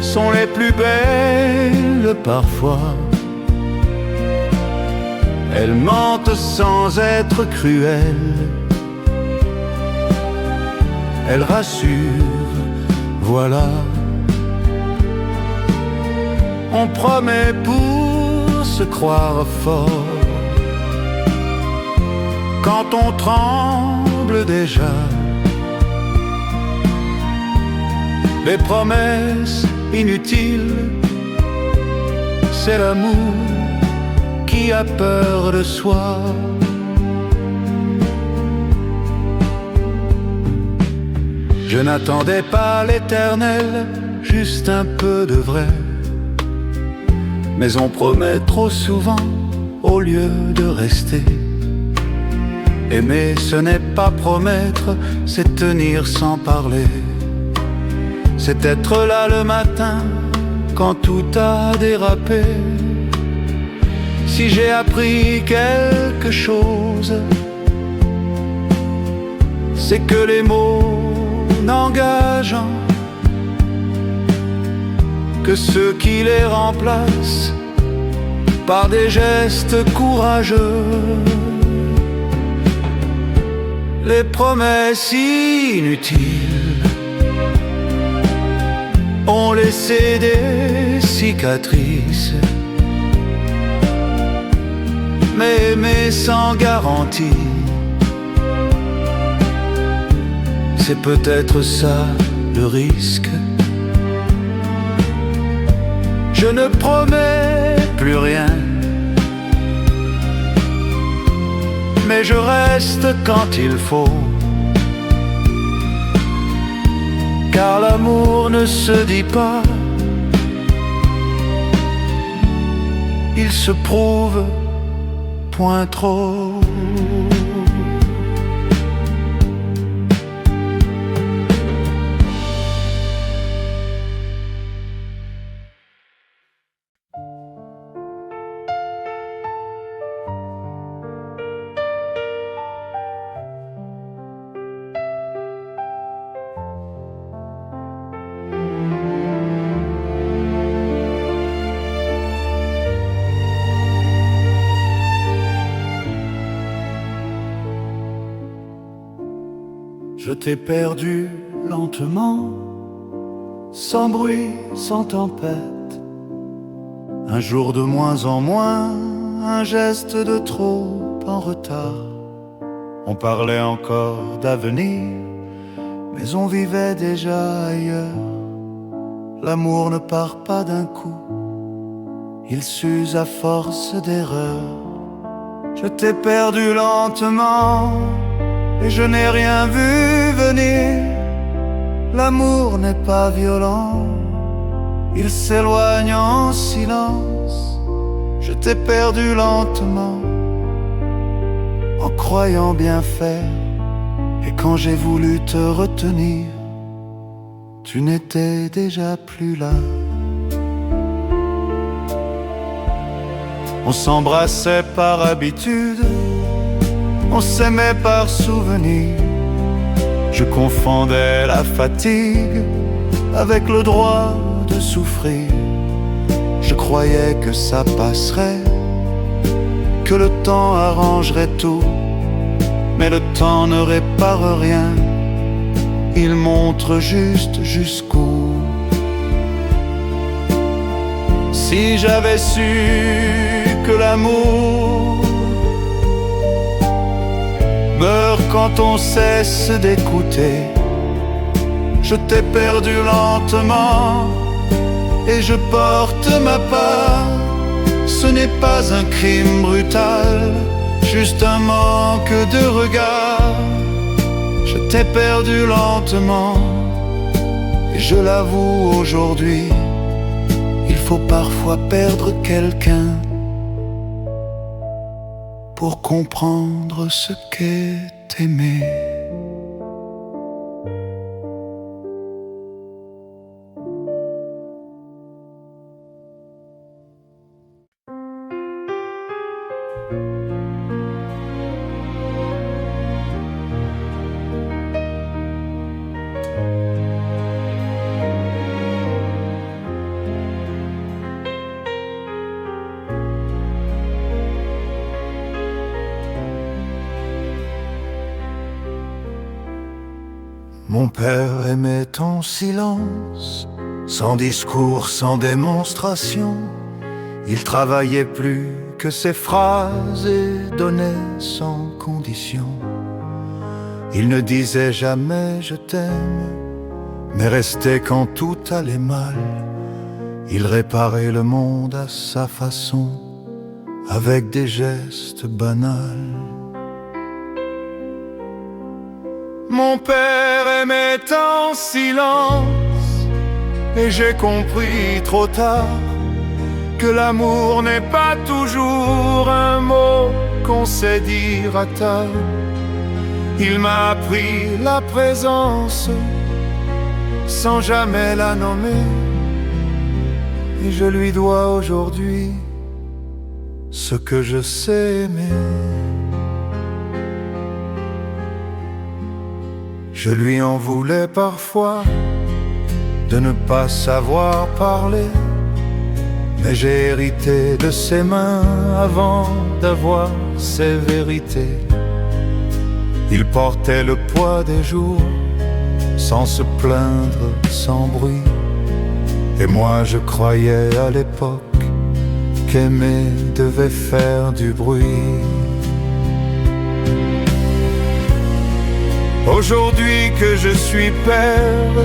sont les plus belles parfois. Elles mentent sans être cruelles, elles rassurent, voilà. On promet pour se croire fort, quand on tremble déjà. Les promesses inutiles, c'est l'amour qui a peur de soi. Je n'attendais pas l'éternel, juste un peu de vrai. Mais on promet trop souvent au lieu de rester. Aimer, ce n'est pas promettre, c'est tenir sans parler. C'est être là le matin quand tout a dérapé. Si j'ai appris quelque chose, c'est que les mots n'engageant que ceux qui les remplacent par des gestes courageux. Les promesses inutiles ont laissé des cicatrices, mais aimer sans garantie, c'est peut-être ça le risque. Je ne promets plus rien, mais je reste quand il faut. Car l'amour ne se dit pas, il se prouve point trop. t'ai perdu lentement, sans bruit, sans tempête. Un jour de moins en moins, un geste de trop en retard. On parlait encore d'avenir, mais on vivait déjà ailleurs. L'amour ne part pas d'un coup, il s'use à force d'erreurs. Je t'ai perdu lentement, et je n'ai rien vu venir. L'amour n'est pas violent, il s'éloigne en silence. Je t'ai perdu lentement, en croyant bien faire. Et quand j'ai voulu te retenir, tu n'étais déjà plus là. On s'embrassait par habitude, on s'aimait par souvenir. Je confondais la fatigue avec le droit de souffrir. Je croyais que ça passerait, que le temps arrangerait tout. Mais le temps ne répare rien, il montre juste jusqu'où. Si j'avais su que l'amour meurt quand on cesse d'écouter, je t'ai perdu lentement et je porte ma part. Ce n'est pas un crime brutal, juste un manque de regard. Je t'ai perdu lentement et je l'avoue aujourd'hui, il faut parfois perdre quelqu'un pour comprendre ce qu'est aimer. Mon père aimait en silence, sans discours, sans démonstration. Il travaillait plus que ses phrases et donnait sans condition. Il ne disait jamais je t'aime, mais restait quand tout allait mal. Il réparait le monde à sa façon, avec des gestes banals. Mon père aimait en silence, et j'ai compris trop tard que l'amour n'est pas toujours un mot qu'on sait dire à table. Il m'a appris la présence sans jamais la nommer, et je lui dois aujourd'hui ce que je sais aimer. Je lui en voulais parfois de ne pas savoir parler, mais j'ai hérité de ses mains avant d'avoir ses vérités. Il portait le poids des jours sans se plaindre, sans bruit. Et moi je croyais à l'époque qu'aimer devait faire du bruit. Aujourd'hui que je suis père,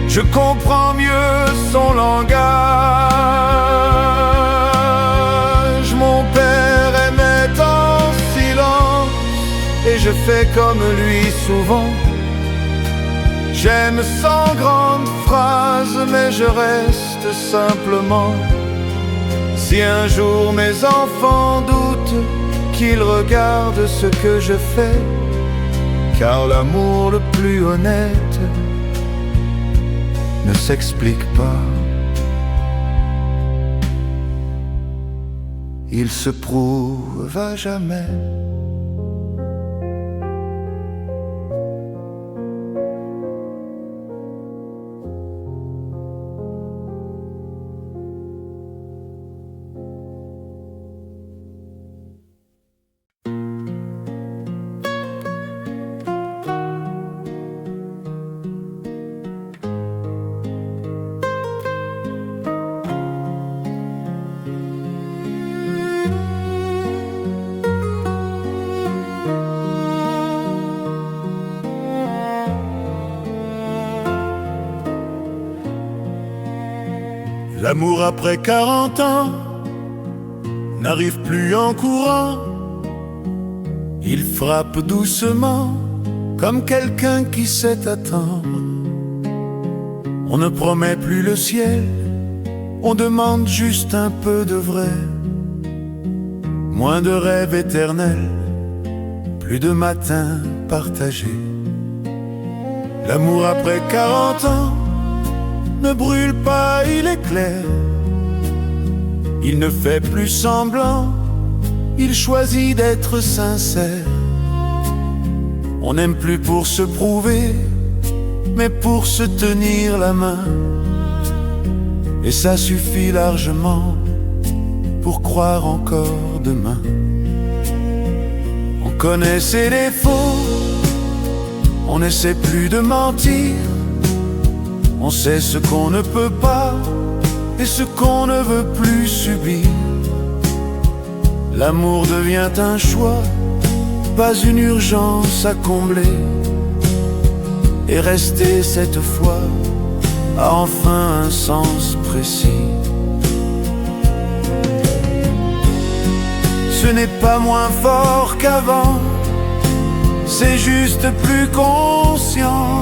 je comprends mieux son langage. Mon père aimait en silence, et je fais comme lui souvent. J'aime sans grandes phrases, mais je reste simplement. Si un jour mes enfants doutent, qu'ils regardent ce que je fais, car l'amour le plus honnête ne s'explique pas. Il se prouve à jamais. L'amour après 40 ans n'arrive plus en courant. Il frappe doucement comme quelqu'un qui sait attendre. On ne promet plus le ciel, on demande juste un peu de vrai. Moins de rêves éternels, plus de matins partagés. L'amour après 40 ans ne brûle pas, il est clair. Il ne fait plus semblant, il choisit d'être sincère. On n'aime plus pour se prouver, mais pour se tenir la main. Et ça suffit largement pour croire encore demain. On connaît ses défauts, on n'essaie plus de mentir. On sait ce qu'on ne peut pas et ce qu'on ne veut plus subir. L'amour devient un choix, pas une urgence à combler. Et rester cette fois a enfin un sens précis. Ce n'est pas moins fort qu'avant, c'est juste plus conscient.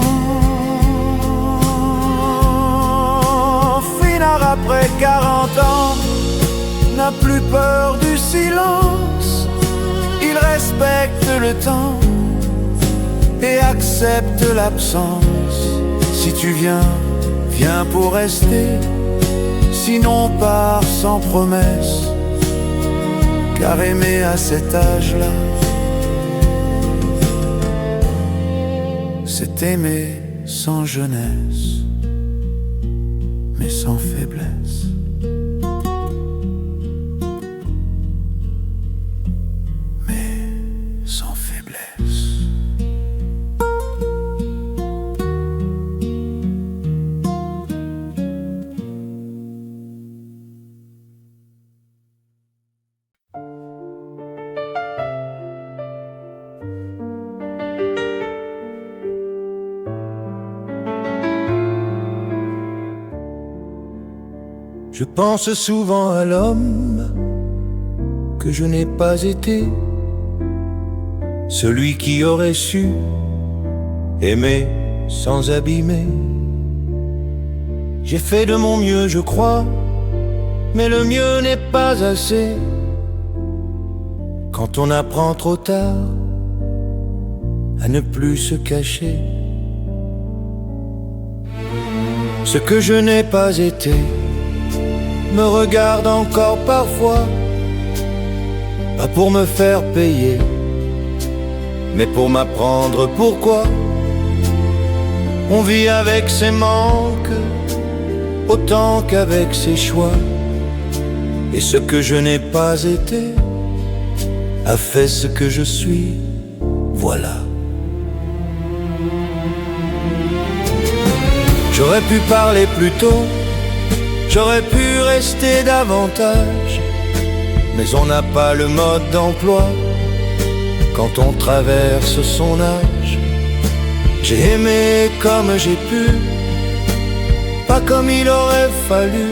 Finard après 40 ans n'a plus peur du silence. Il respecte le temps et accepte l'absence. Si tu viens, viens pour rester. Sinon pars sans promesse. Car aimer à cet âge-là, c'est aimer sans jeunesse, mais sans faiblesse. Mais sans faiblesse. Je pense souvent à l'homme que je n'ai pas été, celui qui aurait su aimer sans abîmer. J'ai fait de mon mieux, je crois, mais le mieux n'est pas assez. Quand on apprend trop tard à ne plus se cacher, ce que je n'ai pas été me regarde encore parfois, pas pour me faire payer, mais pour m'apprendre pourquoi on vit avec ses manques autant qu'avec ses choix. Et ce que je n'ai pas été a fait ce que je suis, voilà. J'aurais pu parler plus tôt, j'aurais pu rester davantage, mais on n'a pas le mode d'emploi quand on traverse son âge. J'ai aimé comme j'ai pu, pas comme il aurait fallu.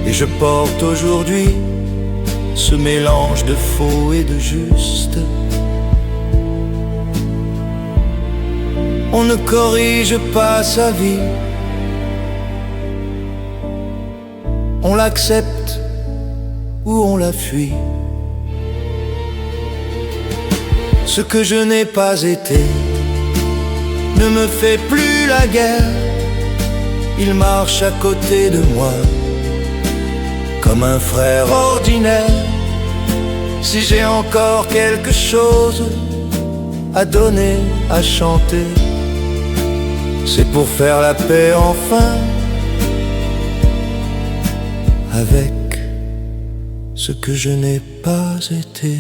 Et je porte aujourd'hui ce mélange de faux et de juste. On ne corrige pas sa vie, on l'accepte ou on la fuit. Ce que je n'ai pas été ne me fait plus la guerre. Il marche à côté de moi comme un frère ordinaire. Si j'ai encore quelque chose à donner, à chanter, c'est pour faire la paix enfin avec ce que je n'ai pas été.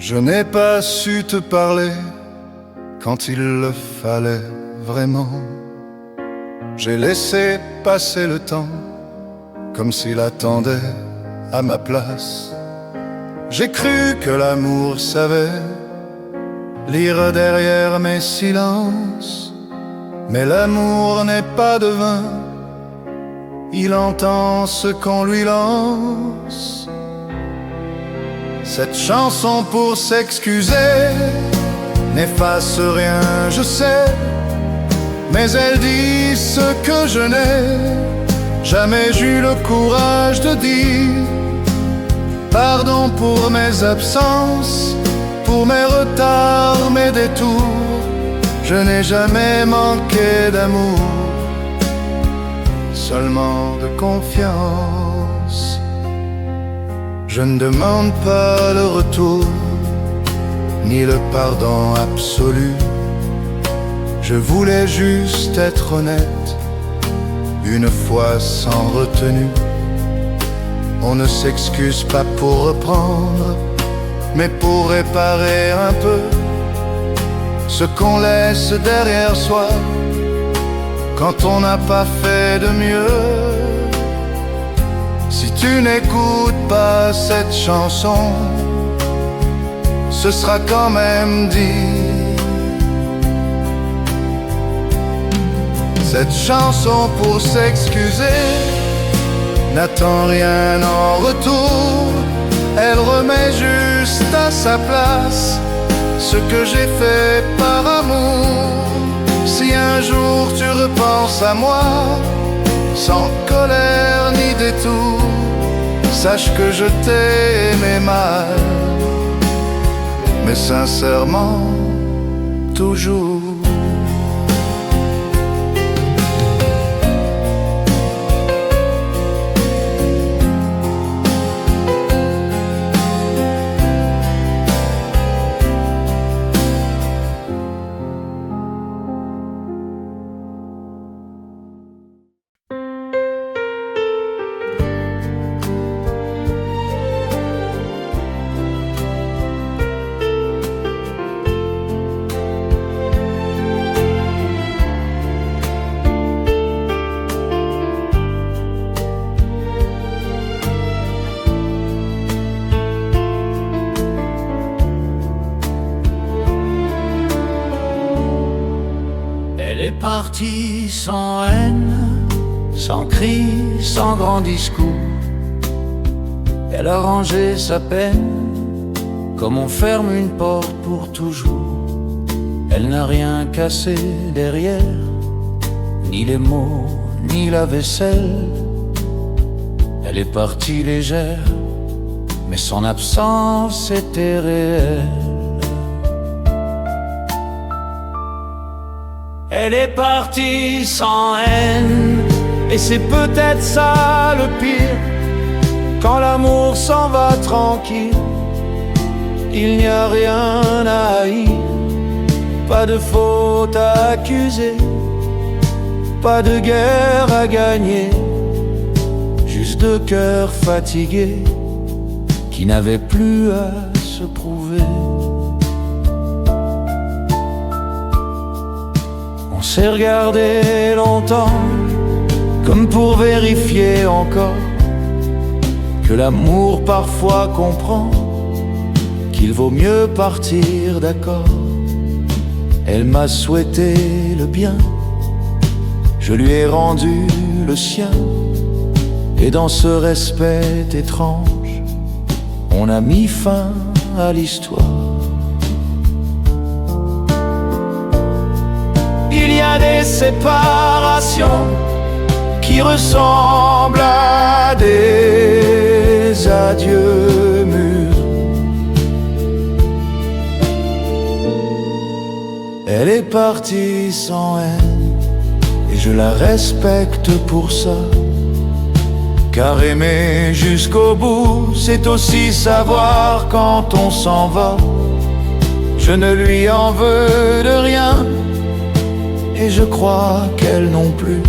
Je n'ai pas su te parler quand il le fallait vraiment. J'ai laissé passer le temps comme s'il attendait à ma place. J'ai cru que l'amour savait lire derrière mes silences. Mais l'amour n'est pas devin, il entend ce qu'on lui lance. Cette chanson pour s'excuser n'efface rien, je sais, mais elle dit ce que je n'ai jamais eu le courage de dire. Pardon pour mes absences, pour mes retards, mes détours. Je n'ai jamais manqué d'amour, seulement de confiance. Je ne demande pas le retour, ni le pardon absolu. Je voulais juste être honnête, une fois sans retenue. On ne s'excuse pas pour reprendre, mais pour réparer un peu ce qu'on laisse derrière soi quand on n'a pas fait de mieux. Si tu n'écoutes pas cette chanson, ce sera quand même dit. Cette chanson pour s'excuser n'attend rien en retour. Elle remet juste à sa place ce que j'ai fait par amour. Si un jour tu repenses à moi, sans colère ni détour, sache que je t'ai aimé mal, mais sincèrement, toujours. Partie sans haine, sans cri, sans grand discours. Elle a rangé sa peine comme on ferme une porte pour toujours. Elle n'a rien cassé derrière, ni les mots, ni la vaisselle. Elle est partie légère, mais son absence était réelle. Elle est partie sans haine, et c'est peut-être ça le pire. Quand l'amour s'en va tranquille, il n'y a rien à haïr. Pas de faute à accuser, pas de guerre à gagner. Juste deux cœurs fatigués qui n'avaient plus à se prouver. On s'est regardé longtemps, comme pour vérifier encore que l'amour parfois comprend qu'il vaut mieux partir d'accord. Elle m'a souhaité le bien, je lui ai rendu le sien, et dans ce respect étrange, on a mis fin à l'histoire. Il y a des séparations qui ressemblent à des adieux mûrs. Elle est partie sans haine, et je la respecte pour ça. Car aimer jusqu'au bout, c'est aussi savoir quand on s'en va. Je ne lui en veux de rien, et je crois qu'elle non plus.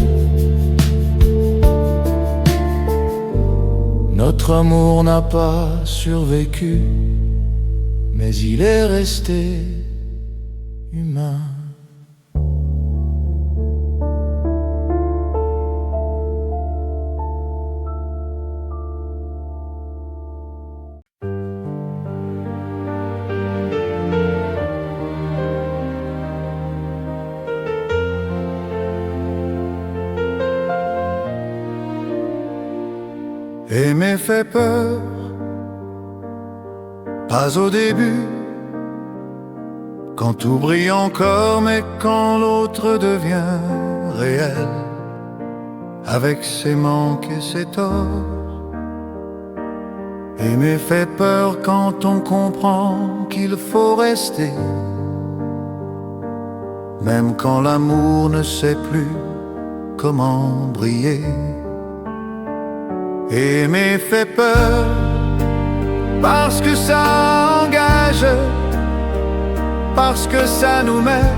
Notre amour n'a pas survécu, mais il est resté humain. Aimer fait peur, pas au début, quand tout brille encore, mais quand l'autre devient réel, avec ses manques et ses torts. Aimer fait peur quand on comprend qu'il faut rester, même quand l'amour ne sait plus comment briller. Aimer fait peur parce que ça engage, parce que ça nous met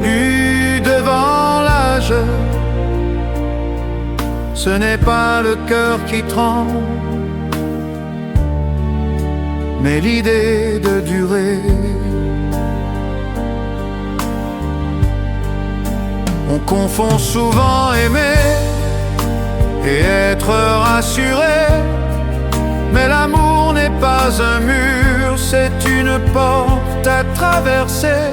nus devant l'âge. Ce n'est pas le cœur qui tremble, mais l'idée de durer. On confond souvent aimer et être rassuré, mais l'amour n'est pas un mur, c'est une porte à traverser.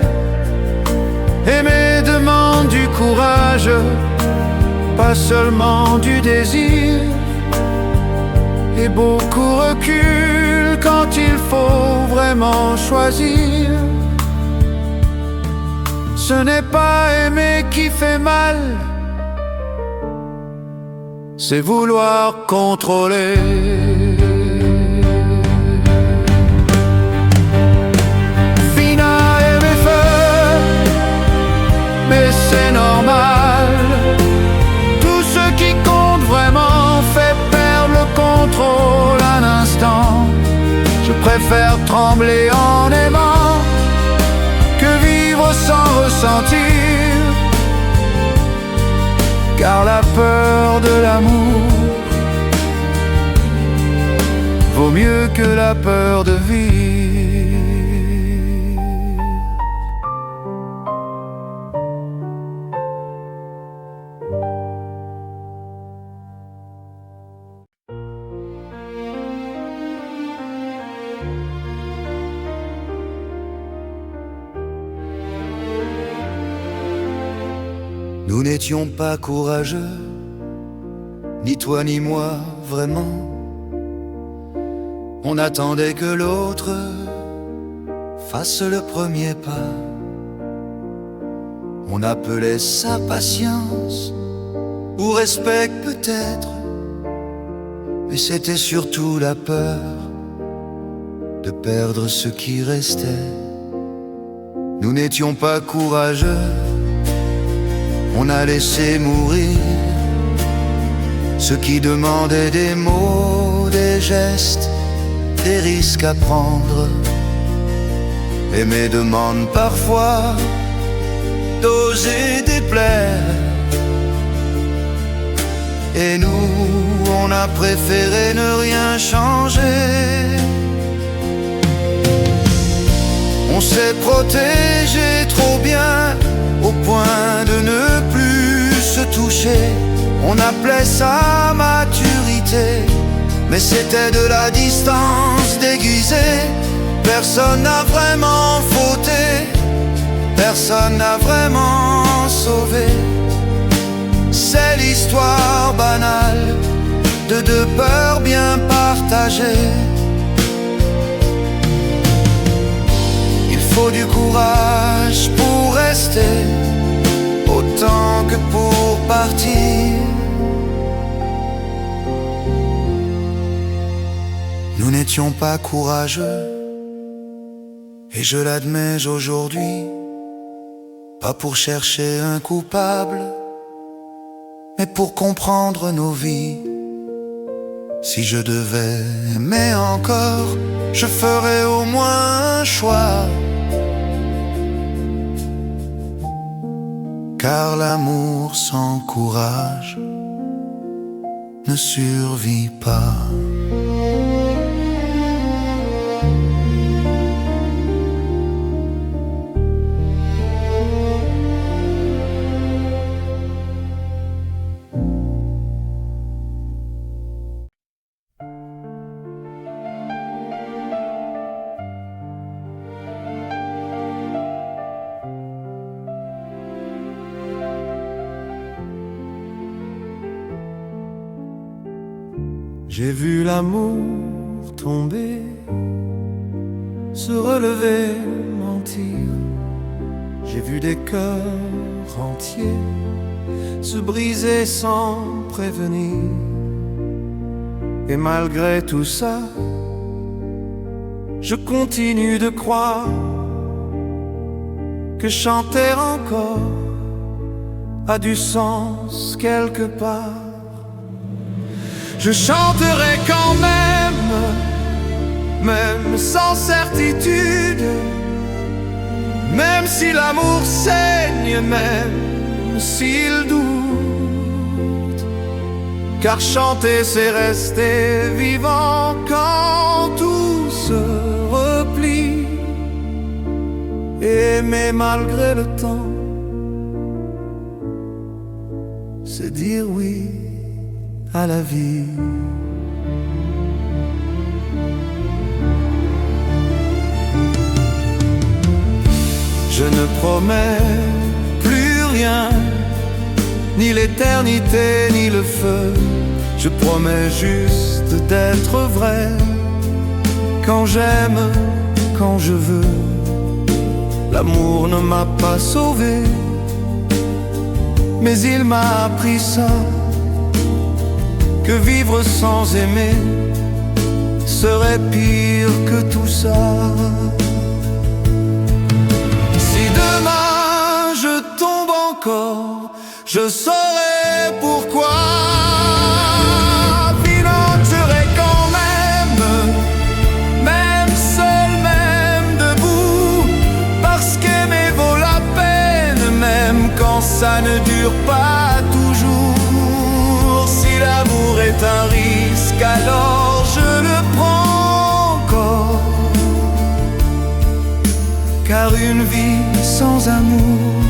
Aimer demande du courage, pas seulement du désir, et beaucoup reculent quand il faut vraiment choisir. Ce n'est pas aimer qui fait mal, c'est vouloir contrôler. Fina aimer feu, mais c'est normal. Tout ce qui compte vraiment fait perdre le contrôle un instant. Je préfère trembler en aimant que vivre sans ressentir, car la peur de l'amour vaut mieux que la peur de vivre. Nous n'étions pas courageux, ni toi ni moi vraiment. On attendait que l'autre fasse le premier pas. On appelait ça patience ou respect peut-être, mais c'était surtout la peur de perdre ce qui restait. Nous n'étions pas courageux, on a laissé mourir ceux qui demandaient des mots, des gestes, des risques à prendre. Aimer demande parfois d'oser déplaire, et nous, on a préféré ne rien changer. On s'est protégé trop bien au point de ne plus se toucher. On appelait ça maturité, mais c'était de la distance déguisée. Personne n'a vraiment fauté, personne n'a vraiment sauvé. C'est l'histoire banale de deux peurs bien partagées. Il faut du courage pour rester, autant que pour partir. Nous n'étions pas courageux, et je l'admets aujourd'hui, pas pour chercher un coupable, mais pour comprendre nos vies. Si je devais aimer encore, je ferais au moins un choix, car l'amour sans courage ne survit pas. J'ai vu l'amour tomber, se relever, mentir. J'ai vu des cœurs entiers se briser sans prévenir. Et malgré tout ça, je continue de croire que chanter encore a du sens quelque part. Je chanterai quand même, même sans certitude, même si l'amour saigne, même s'il doute. Car chanter c'est rester vivant quand tout se replie. Aimer malgré le temps, c'est dire oui à la vie. Je ne promets plus rien, ni l'éternité, ni le feu. Je promets juste d'être vrai, quand j'aime, quand je veux. L'amour ne m'a pas sauvé, mais il m'a appris ça, que vivre sans aimer serait pire que tout ça. Si demain je tombe encore, je saurai pourquoi. Financerai quand même seul, même debout, parce qu'aimer vaut la peine, même quand ça ne dure pas toujours. Si l'amour est un risque, alors je le prends encore. Car une vie sans amour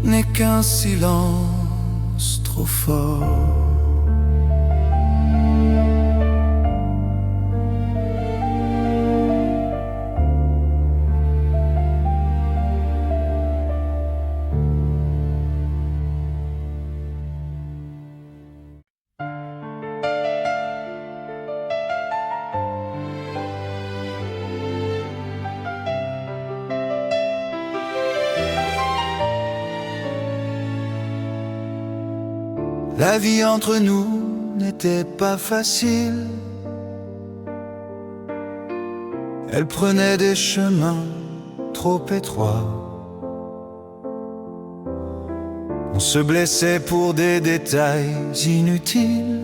n'est qu'un silence trop fort. La vie entre nous n'était pas facile. Elle prenait des chemins trop étroits. On se blessait pour des détails inutiles,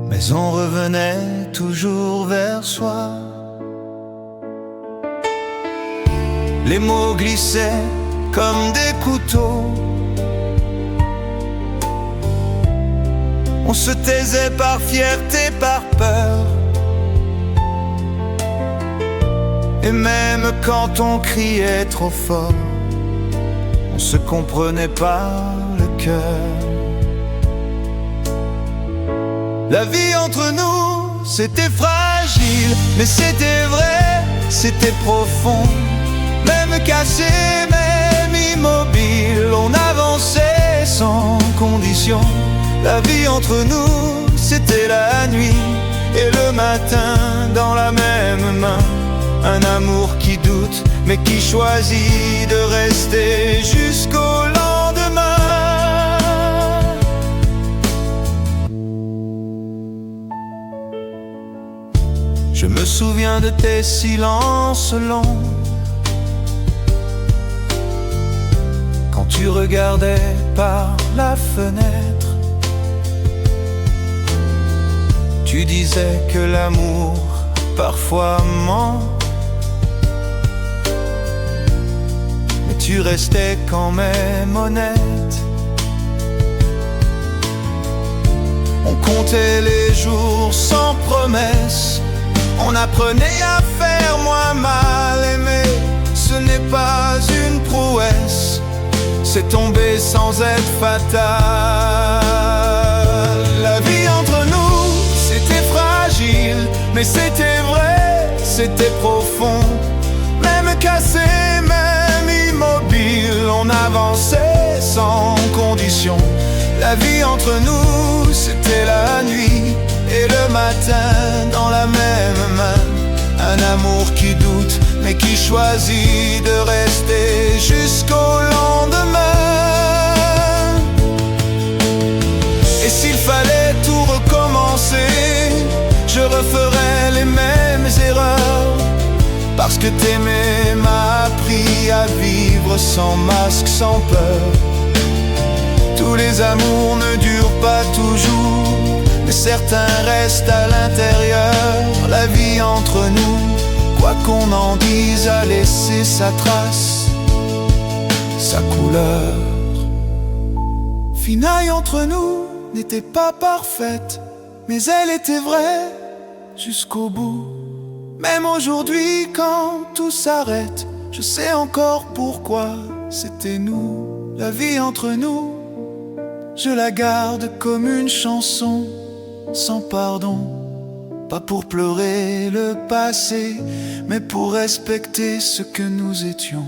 mais on revenait toujours vers soi. Les mots glissaient comme des couteaux. On se taisait par fierté, par peur. Et même quand on criait trop fort, on se comprenait par le cœur. La vie entre nous, c'était fragile, mais c'était vrai, c'était profond. Même cassé, même immobile, on avançait sans condition. La vie entre nous, c'était la nuit et le matin dans la même main. Un amour qui doute, mais qui choisit de rester jusqu'au lendemain. Je me souviens de tes silences longs, quand tu regardais par la fenêtre. Tu disais que l'amour parfois ment, mais tu restais quand même honnête. On comptait les jours sans promesse. On apprenait à faire moins mal aimer. Ce n'est pas une prouesse, c'est tomber sans être fatal. La vie entre nous, c'était fragile, mais c'était vrai, c'était profond. Même cassé, même immobile, on avançait sans condition. La vie entre nous, c'était la nuit et le matin dans la même main. Un amour qui doute mais qui choisit de rester jusqu'au lendemain. Et s'il fallait tout recommencer, je referais les mêmes erreurs. Parce que t'aimer m'a appris à vivre sans masque, sans peur. Tous les amours ne durent pas toujours, mais certains restent à l'intérieur. La vie entre nous, quoi qu'on en dise, a laissé sa trace, sa couleur. Finaille entre nous n'était pas parfaite, mais elle était vraie jusqu'au bout. Même aujourd'hui quand tout s'arrête, je sais encore pourquoi c'était nous. La vie entre nous, je la garde comme une chanson sans pardon. Pas pour pleurer le passé, mais pour respecter ce que nous étions.